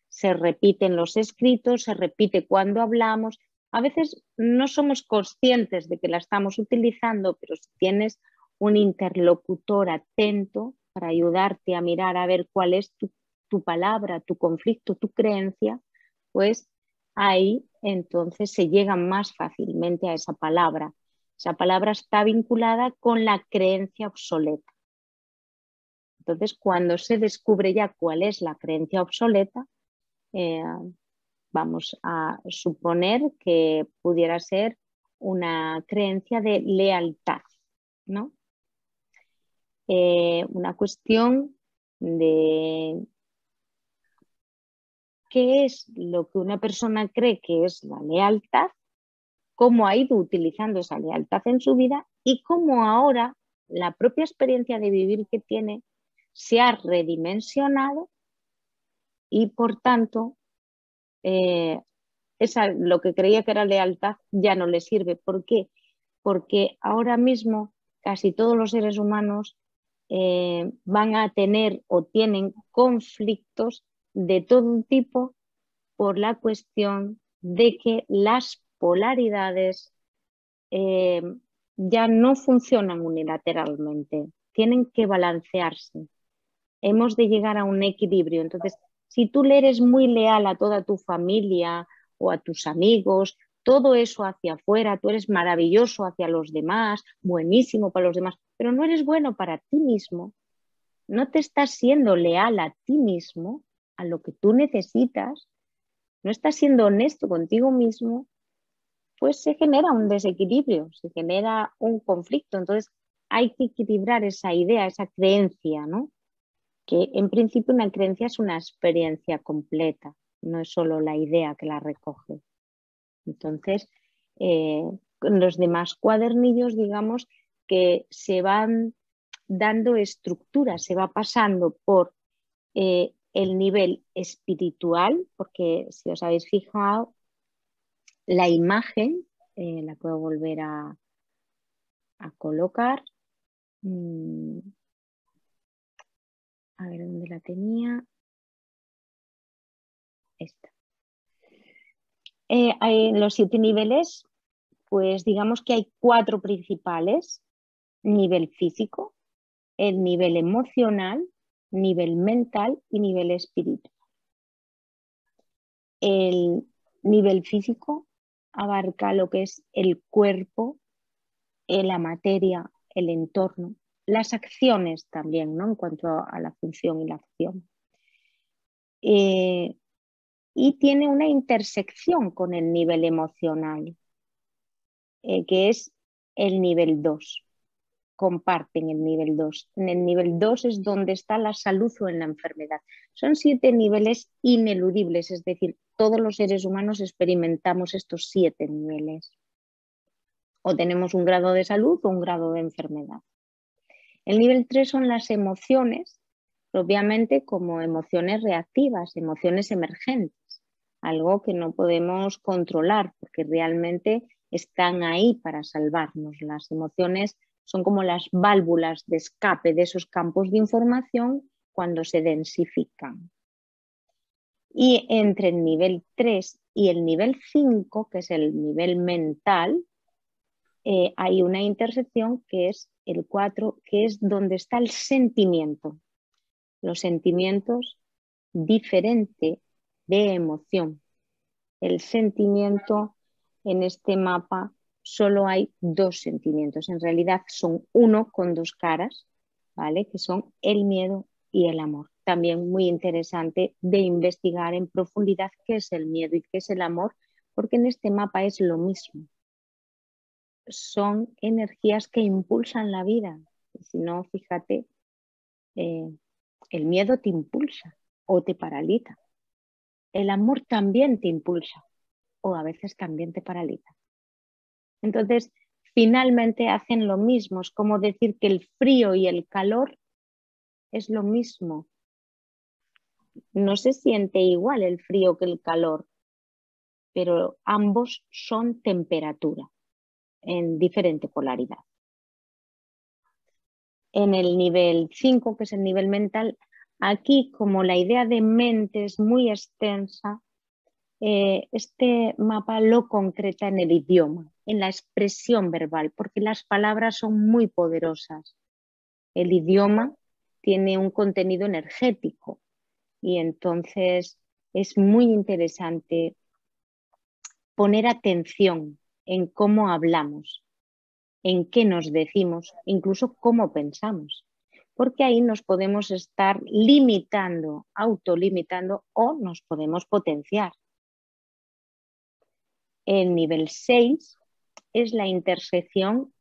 Se repite en los escritos, se repite cuando hablamos. A veces no somos conscientes de que la estamos utilizando, pero si tienes un interlocutor atento para ayudarte a mirar a ver cuál es tu palabra, tu conflicto, tu creencia, pues ahí entonces se llega más fácilmente a esa palabra. Esa palabra está vinculada con la creencia obsoleta. Entonces, cuando se descubre ya cuál es la creencia obsoleta, vamos a suponer que pudiera ser una creencia de lealtad, ¿no? Una cuestión de qué es lo que una persona cree que es la lealtad, cómo ha ido utilizando esa lealtad en su vida y cómo ahora la propia experiencia de vivir que tiene se ha redimensionado y por tanto lo que creía que era lealtad ya no le sirve. ¿Por qué? Porque ahora mismo casi todos los seres humanos van a tener o tienen conflictos de todo tipo por la cuestión de que las polaridades ya no funcionan unilateralmente, tienen que balancearse. Hemos de llegar a un equilibrio. Entonces, si tú le eres muy leal a toda tu familia o a tus amigos, todo eso hacia afuera, tú eres maravilloso hacia los demás, buenísimo para los demás, pero no eres bueno para ti mismo, no te estás siendo leal a ti mismo, a lo que tú necesitas, no estás siendo honesto contigo mismo, pues se genera un desequilibrio, se genera un conflicto. Entonces hay que equilibrar esa idea, esa creencia, ¿no? Que en principio una creencia es una experiencia completa, no es solo la idea que la recoge. Entonces, con los demás cuadernillos, digamos que se van dando estructuras, se va pasando por el nivel espiritual, porque si os habéis fijado, la imagen, la puedo volver a colocar. A ver dónde la tenía. Esta. Hay los 7 niveles, pues digamos que hay 4 principales: nivel físico, el nivel emocional, nivel mental y nivel espiritual. El nivel físico abarca lo que es el cuerpo, la materia, el entorno, las acciones también, ¿no? En cuanto a la función y la acción. Y tiene una intersección con el nivel emocional, que es el nivel 2. Comparten el nivel 2. En el nivel 2 es donde está la salud o en la enfermedad. Son 7 niveles ineludibles, es decir, todos los seres humanos experimentamos estos 7 niveles. O tenemos un grado de salud o un grado de enfermedad. El nivel 3 son las emociones, propiamente como emociones reactivas, emociones emergentes, algo que no podemos controlar porque realmente están ahí para salvarnos. Las emociones son como las válvulas de escape de esos campos de información cuando se densifican. Y entre el nivel 3 y el nivel 5, que es el nivel mental, hay una intersección que es el 4, que es donde está el sentimiento. Los sentimientos diferente de emoción. El sentimiento en este mapa solo hay 2 sentimientos. En realidad son uno con 2 caras, ¿vale? Que son el miedo y el amor. También muy interesante de investigar en profundidad qué es el miedo y qué es el amor, porque en este mapa es lo mismo. Son energías que impulsan la vida. Si no, fíjate, el miedo te impulsa o te paraliza. El amor también te impulsa o a veces también te paraliza. Entonces, finalmente hacen lo mismo. Es como decir que el frío y el calor es lo mismo. No se siente igual el frío que el calor, pero ambos son temperatura en diferente polaridad. En el nivel 5, que es el nivel mental, aquí como la idea de mente es muy extensa, este mapa lo concreta en el idioma, en la expresión verbal, porque las palabras son muy poderosas. El idioma tiene un contenido energético y entonces es muy interesante poner atención en cómo hablamos, en qué nos decimos, incluso cómo pensamos, porque ahí nos podemos estar limitando, autolimitando o nos podemos potenciar. El nivel 6 es la intersección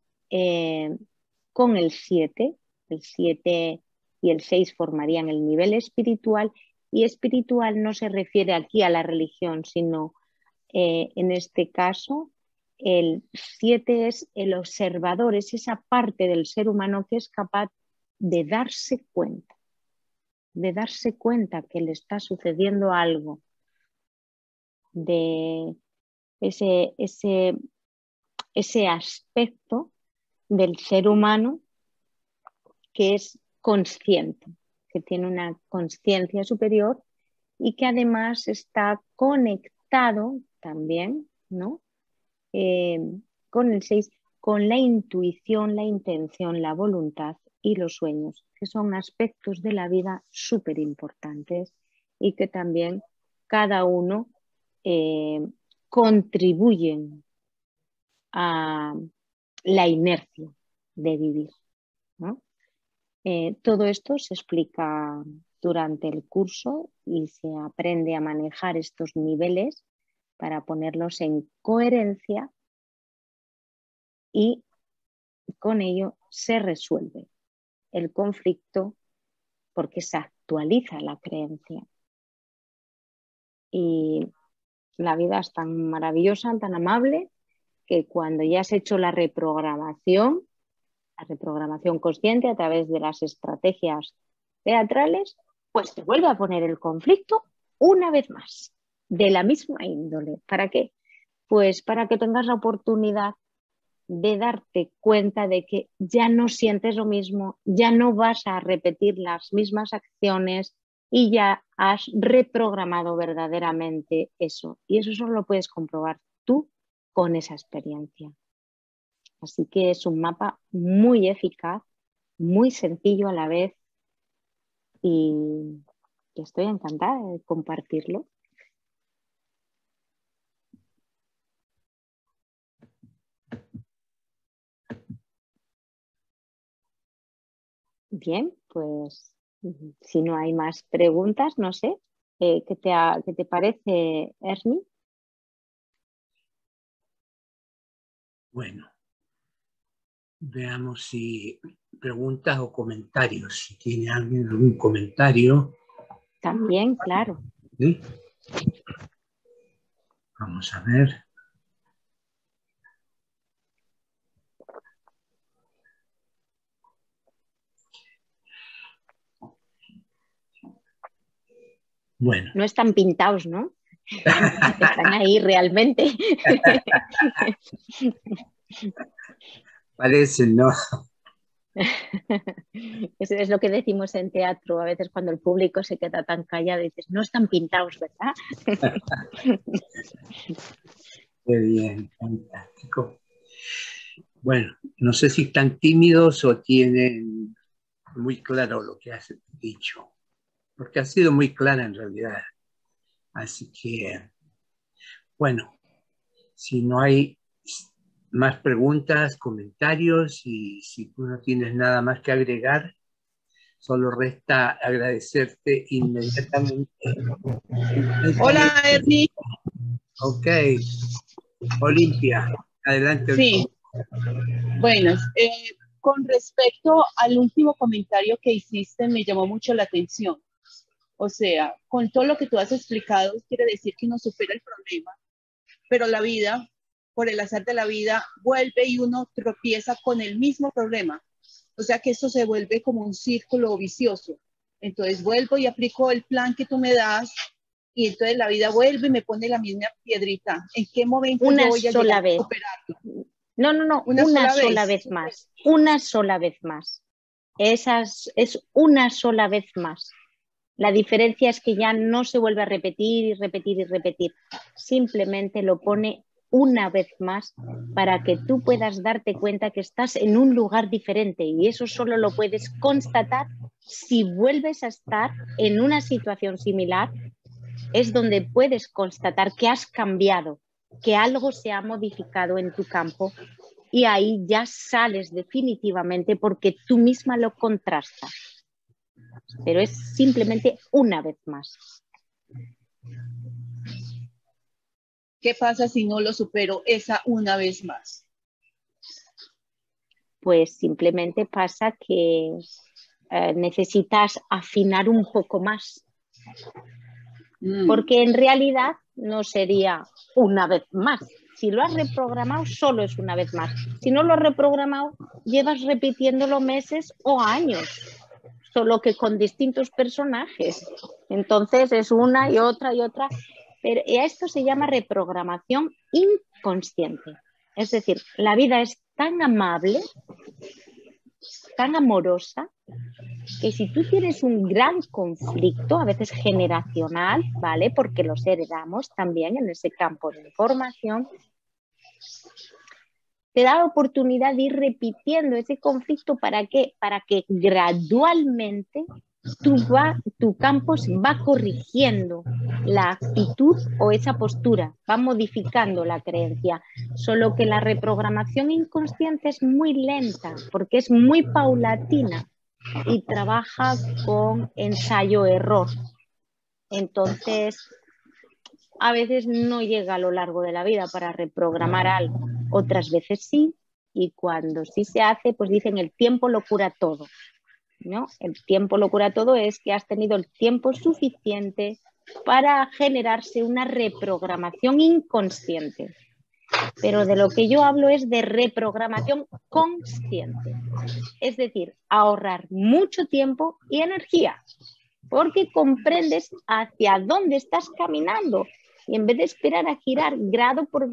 con el 7. El 7 y el 6 formarían el nivel espiritual, y espiritual no se refiere aquí a la religión, sino en este caso el 7 es el observador, es esa parte del ser humano que es capaz de darse cuenta que le está sucediendo algo, de ese aspecto del ser humano que es consciente, que tiene una conciencia superior y que además está conectado también, ¿no? Con el 6, con la intuición, la intención, la voluntad y los sueños, que son aspectos de la vida súper importantes y que también cada uno contribuyen a la inercia de vivir, ¿no? Todo esto se explica durante el curso y se aprende a manejar estos niveles para ponerlos en coherencia y con ello se resuelve el conflicto porque se actualiza la creencia. Y la vida es tan maravillosa, tan amable, que cuando ya has hecho la reprogramación consciente a través de las estrategias teatrales, pues te vuelve a poner el conflicto una vez más, de la misma índole. ¿Para qué? Pues para que tengas la oportunidad de darte cuenta de que ya no sientes lo mismo, ya no vas a repetir las mismas acciones y ya has reprogramado verdaderamente eso. Y eso solo lo puedes comprobar tú con esa experiencia. Así que es un mapa muy eficaz, muy sencillo a la vez y estoy encantada de compartirlo. Bien, pues si no hay más preguntas, no sé, si no hay más preguntas, no sé, ¿qué te parece, Ernie? Bueno, veamos si preguntas o comentarios. Si tiene alguien algún comentario. También, claro. ¿Sí? Vamos a ver. Bueno. No están pintados, ¿no? Están ahí realmente. Parecen, ¿no? Eso es lo que decimos en teatro. A veces cuando el público se queda tan callado, dices, no están pintados, ¿verdad? Qué bien, fantástico. Bueno, no sé si están tímidos o tienen muy claro lo que has dicho, porque ha sido muy clara en realidad. Así que, bueno, si no hay más preguntas, comentarios y si tú no tienes nada más que agregar, solo resta agradecerte inmediatamente. Hola, Ernie. Ok, Olimpia, adelante. Sí, bueno, con respecto al último comentario que hiciste, me llamó mucho la atención. O sea, con todo lo que tú has explicado, quiere decir que uno supera el problema, pero la vida, por el azar de la vida, vuelve y uno tropieza con el mismo problema. O sea que esto se vuelve como un círculo vicioso. Entonces vuelvo y aplico el plan que tú me das y entonces la vida vuelve y me pone la misma piedrita. ¿En qué momento una yo voy a sola llegar vez. a superarlo? No, una sola vez más. Una sola vez más. Es una sola vez más. La diferencia es que ya no se vuelve a repetir y repetir y repetir. Simplemente lo pone una vez más para que tú puedas darte cuenta que estás en un lugar diferente y eso solo lo puedes constatar si vuelves a estar en una situación similar. Es donde puedes constatar que has cambiado, que algo se ha modificado en tu campo y ahí ya sales definitivamente porque tú misma lo contrastas. Pero es simplemente una vez más. ¿Qué pasa si no lo supero esa una vez más? Pues simplemente pasa que necesitas afinar un poco más. Porque en realidad no sería una vez más. Si lo has reprogramado, solo es una vez más. Si no lo has reprogramado, llevas repitiéndolo meses o años, solo que con distintos personajes. Entonces es una y otra y otra. Pero esto se llama reprogramación inconsciente. Es decir, la vida es tan amable, tan amorosa, que si tú tienes un gran conflicto, a veces generacional, ¿vale? Porque los heredamos también en ese campo de información, te da la oportunidad de ir repitiendo ese conflicto. ¿Para qué? Para que gradualmente tu campo va corrigiendo la actitud o esa postura, va modificando la creencia. Solo que la reprogramación inconsciente es muy lenta porque es muy paulatina y trabaja con ensayo-error. Entonces, a veces no llega a lo largo de la vida para reprogramar algo, otras veces sí, y cuando sí se hace, pues dicen el tiempo lo cura todo, ¿no? El tiempo lo cura todo es que has tenido el tiempo suficiente para generarse una reprogramación inconsciente. Pero de lo que yo hablo es de reprogramación consciente, es decir, ahorrar mucho tiempo y energía, porque comprendes hacia dónde estás caminando y en vez de esperar a girar grado por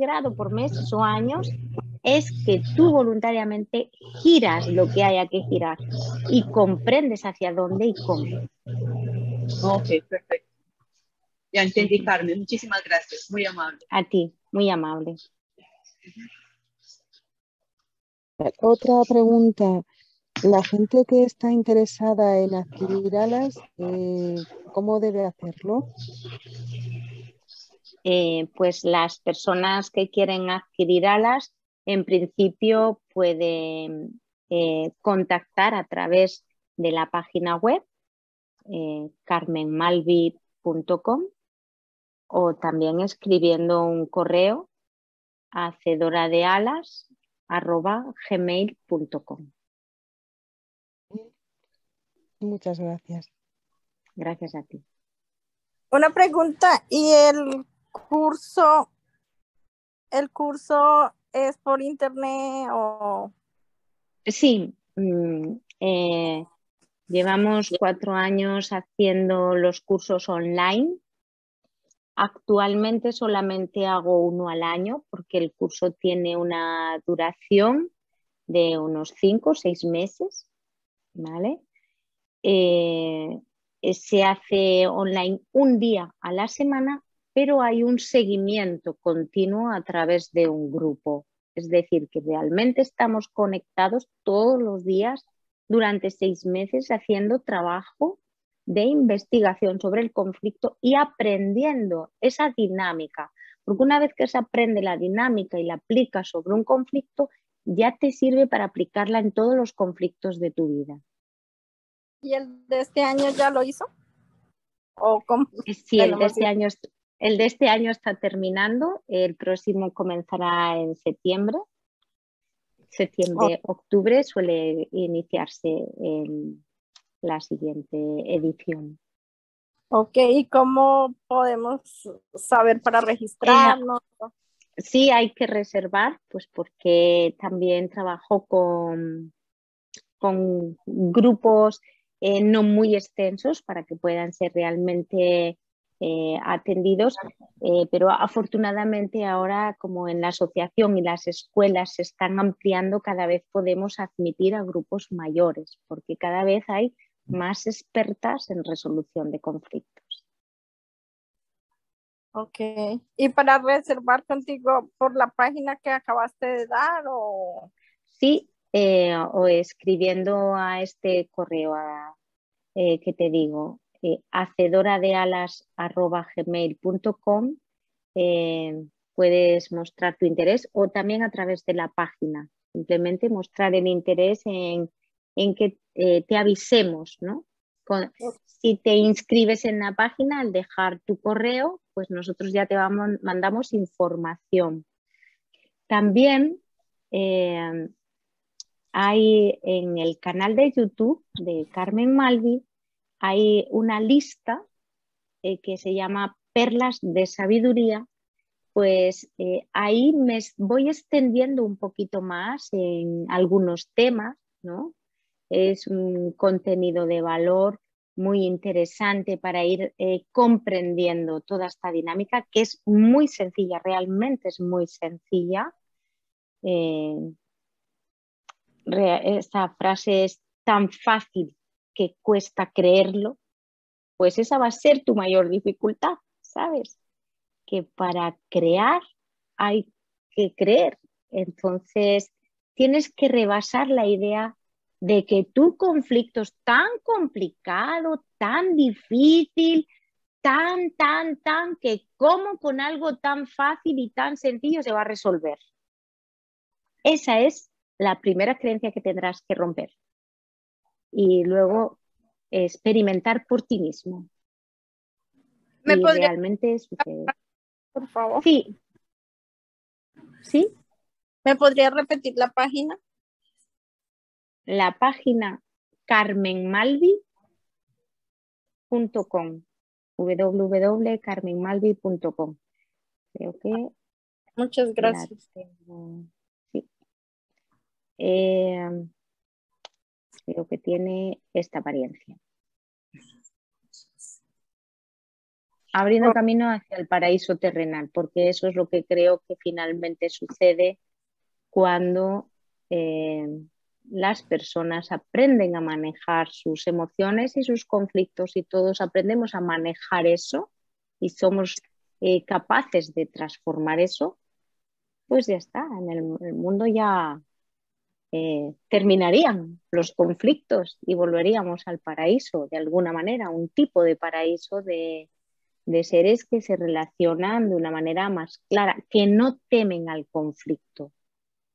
meses o años, es que tú voluntariamente giras lo que haya que girar y comprendes hacia dónde y cómo. Ok, perfecto. Ya entendí, Carmen. Muchísimas gracias. Muy amable. A ti, muy amable. Otra pregunta. La gente que está interesada en adquirir alas, ¿cómo debe hacerlo? Pues las personas que quieren adquirir alas, en principio pueden contactar a través de la página web carmenmalvi.com o también escribiendo un correo a hacedoradealas@gmail.com. Muchas gracias. Gracias a ti. Una pregunta, ¿y el curso es por internet o...? Sí, llevamos 4 años haciendo los cursos online. Actualmente solamente hago uno al año porque el curso tiene una duración de unos 5 o 6 meses, ¿vale? Se hace online un día a la semana, pero hay un seguimiento continuo a través de un grupo. Es decir, que realmente estamos conectados todos los días durante 6 meses haciendo trabajo de investigación sobre el conflicto y aprendiendo esa dinámica. Porque una vez que se aprende la dinámica y la aplicas sobre un conflicto, ya te sirve para aplicarla en todos los conflictos de tu vida. ¿Y el de este año ya lo hizo? ¿O cómo? Sí, el de este año está terminando, el próximo comenzará en septiembre. Octubre suele iniciarse la siguiente edición. Ok, ¿y cómo podemos saber para registrarnos? Sí, hay que reservar, pues porque también trabajo con grupos no muy extensos para que puedan ser realmente atendidos, pero afortunadamente ahora, como en la asociación y las escuelas se están ampliando, cada vez podemos admitir a grupos mayores porque cada vez hay más expertas en resolución de conflictos. Ok, ¿y para reservar contigo por la página que acabaste de dar o...? Sí, o escribiendo a este correo que te digo, hacedoradealas@gmail.com, puedes mostrar tu interés o también a través de la página, simplemente mostrar el interés en que te avisemos, ¿no? Si te inscribes en la página, al dejar tu correo, pues nosotros ya te mandamos información. También hay en el canal de YouTube de Carmen Malvi, hay una lista que se llama Perlas de Sabiduría, pues ahí me voy extendiendo un poquito más en algunos temas, ¿no? Es un contenido de valor muy interesante para ir comprendiendo toda esta dinámica, que es muy sencilla, realmente es muy sencilla. Esta frase es tan fácil que cuesta creerlo, pues esa va a ser tu mayor dificultad, ¿sabes? Que para crear hay que creer. Entonces, tienes que rebasar la idea de que tu conflicto es tan complicado, tan difícil, tan, que cómo con algo tan fácil y tan sencillo se va a resolver. Esa es la primera creencia que tendrás que romper. Y luego experimentar por ti mismo. ¿Me podría realmente sucede. por favor? Sí. ¿Sí? ¿Me podría repetir la página? La página carmenmalvi.com, www.carmenmalvi.com. Creo que... Muchas gracias. Sí. Creo que tiene esta apariencia. Abriendo camino hacia el paraíso terrenal, porque eso es lo que creo que finalmente sucede cuando las personas aprenden a manejar sus emociones y sus conflictos y todos aprendemos a manejar eso y somos capaces de transformar eso, pues ya está, en el mundo ya terminarían los conflictos y volveríamos al paraíso de alguna manera, un tipo de paraíso de seres que se relacionan de una manera más clara, que no temen al conflicto,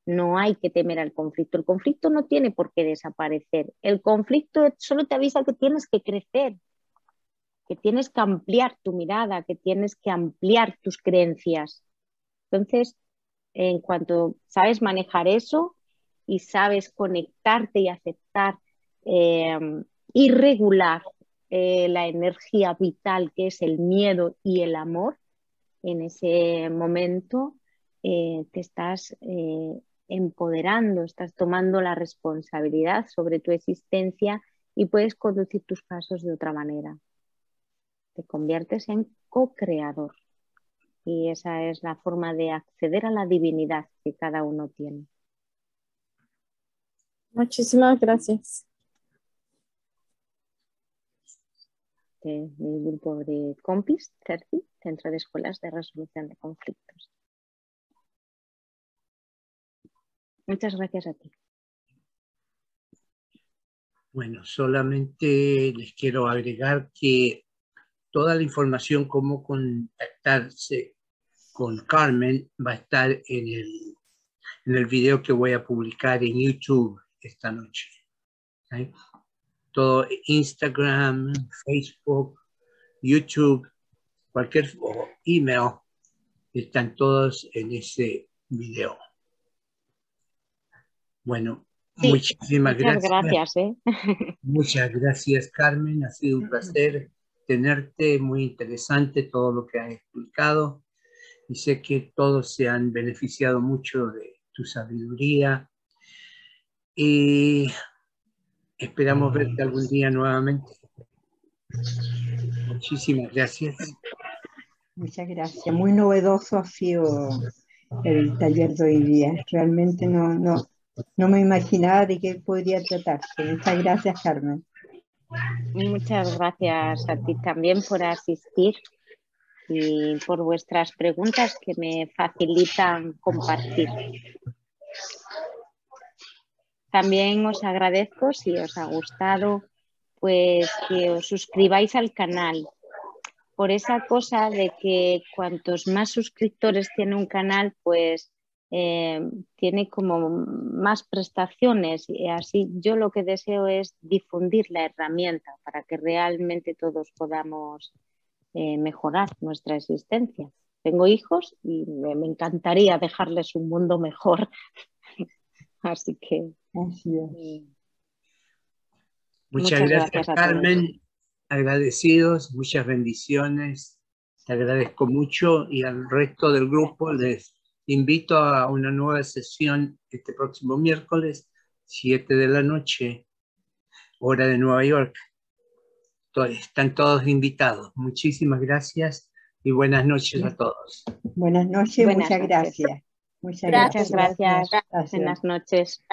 No hay que temer al conflicto. El conflicto no tiene por qué desaparecer. El conflicto solo te avisa que tienes que crecer, que tienes que ampliar tu mirada, que tienes que ampliar tus creencias. Entonces, en cuanto sabes manejar eso y sabes conectarte y aceptar y regular la energía vital que es el miedo y el amor, en ese momento te estás empoderando, estás tomando la responsabilidad sobre tu existencia y puedes conducir tus pasos de otra manera. Te conviertes en co-creador y esa es la forma de acceder a la divinidad que cada uno tiene. Muchísimas gracias. De mi grupo de compis, CERCI, Centro de Escuelas de Resolución de Conflictos. Muchas gracias a ti. Bueno, solamente les quiero agregar que toda la información cómo contactarse con Carmen va a estar en el video que voy a publicar en YouTube esta noche. ¿Okay? Todo Instagram, Facebook, YouTube, cualquier email, están todos en ese video. Bueno, Sí, muchísimas gracias. Gracias, Muchas gracias, Carmen. Ha sido un placer tenerte, muy interesante todo lo que has explicado. Y sé que todos se han beneficiado mucho de tu sabiduría. Y esperamos verte algún día nuevamente. Muchísimas gracias. Muchas gracias. Muy novedoso ha sido el taller de hoy día. Realmente no me imaginaba de qué podría tratarse. Muchas gracias, Carmen. Muchas gracias a ti también por asistir y por vuestras preguntas que me facilitan compartir. También os agradezco, si os ha gustado, pues que os suscribáis al canal. Por esa cosa de que cuantos más suscriptores tiene un canal, pues tiene como más prestaciones. Y así yo lo que deseo es difundir la herramienta para que realmente todos podamos mejorar nuestra existencia. Tengo hijos y me encantaría dejarles un mundo mejor. Así que... Así es. Muchas gracias, Carmen. Agradecidos, muchas bendiciones. Te agradezco mucho y al resto del grupo les invito a una nueva sesión este próximo miércoles, 7 de la noche, hora de Nueva York. Están todos invitados. Muchísimas gracias y buenas noches a todos. Buenas noches, muchas gracias. Muchas gracias. Buenas noches.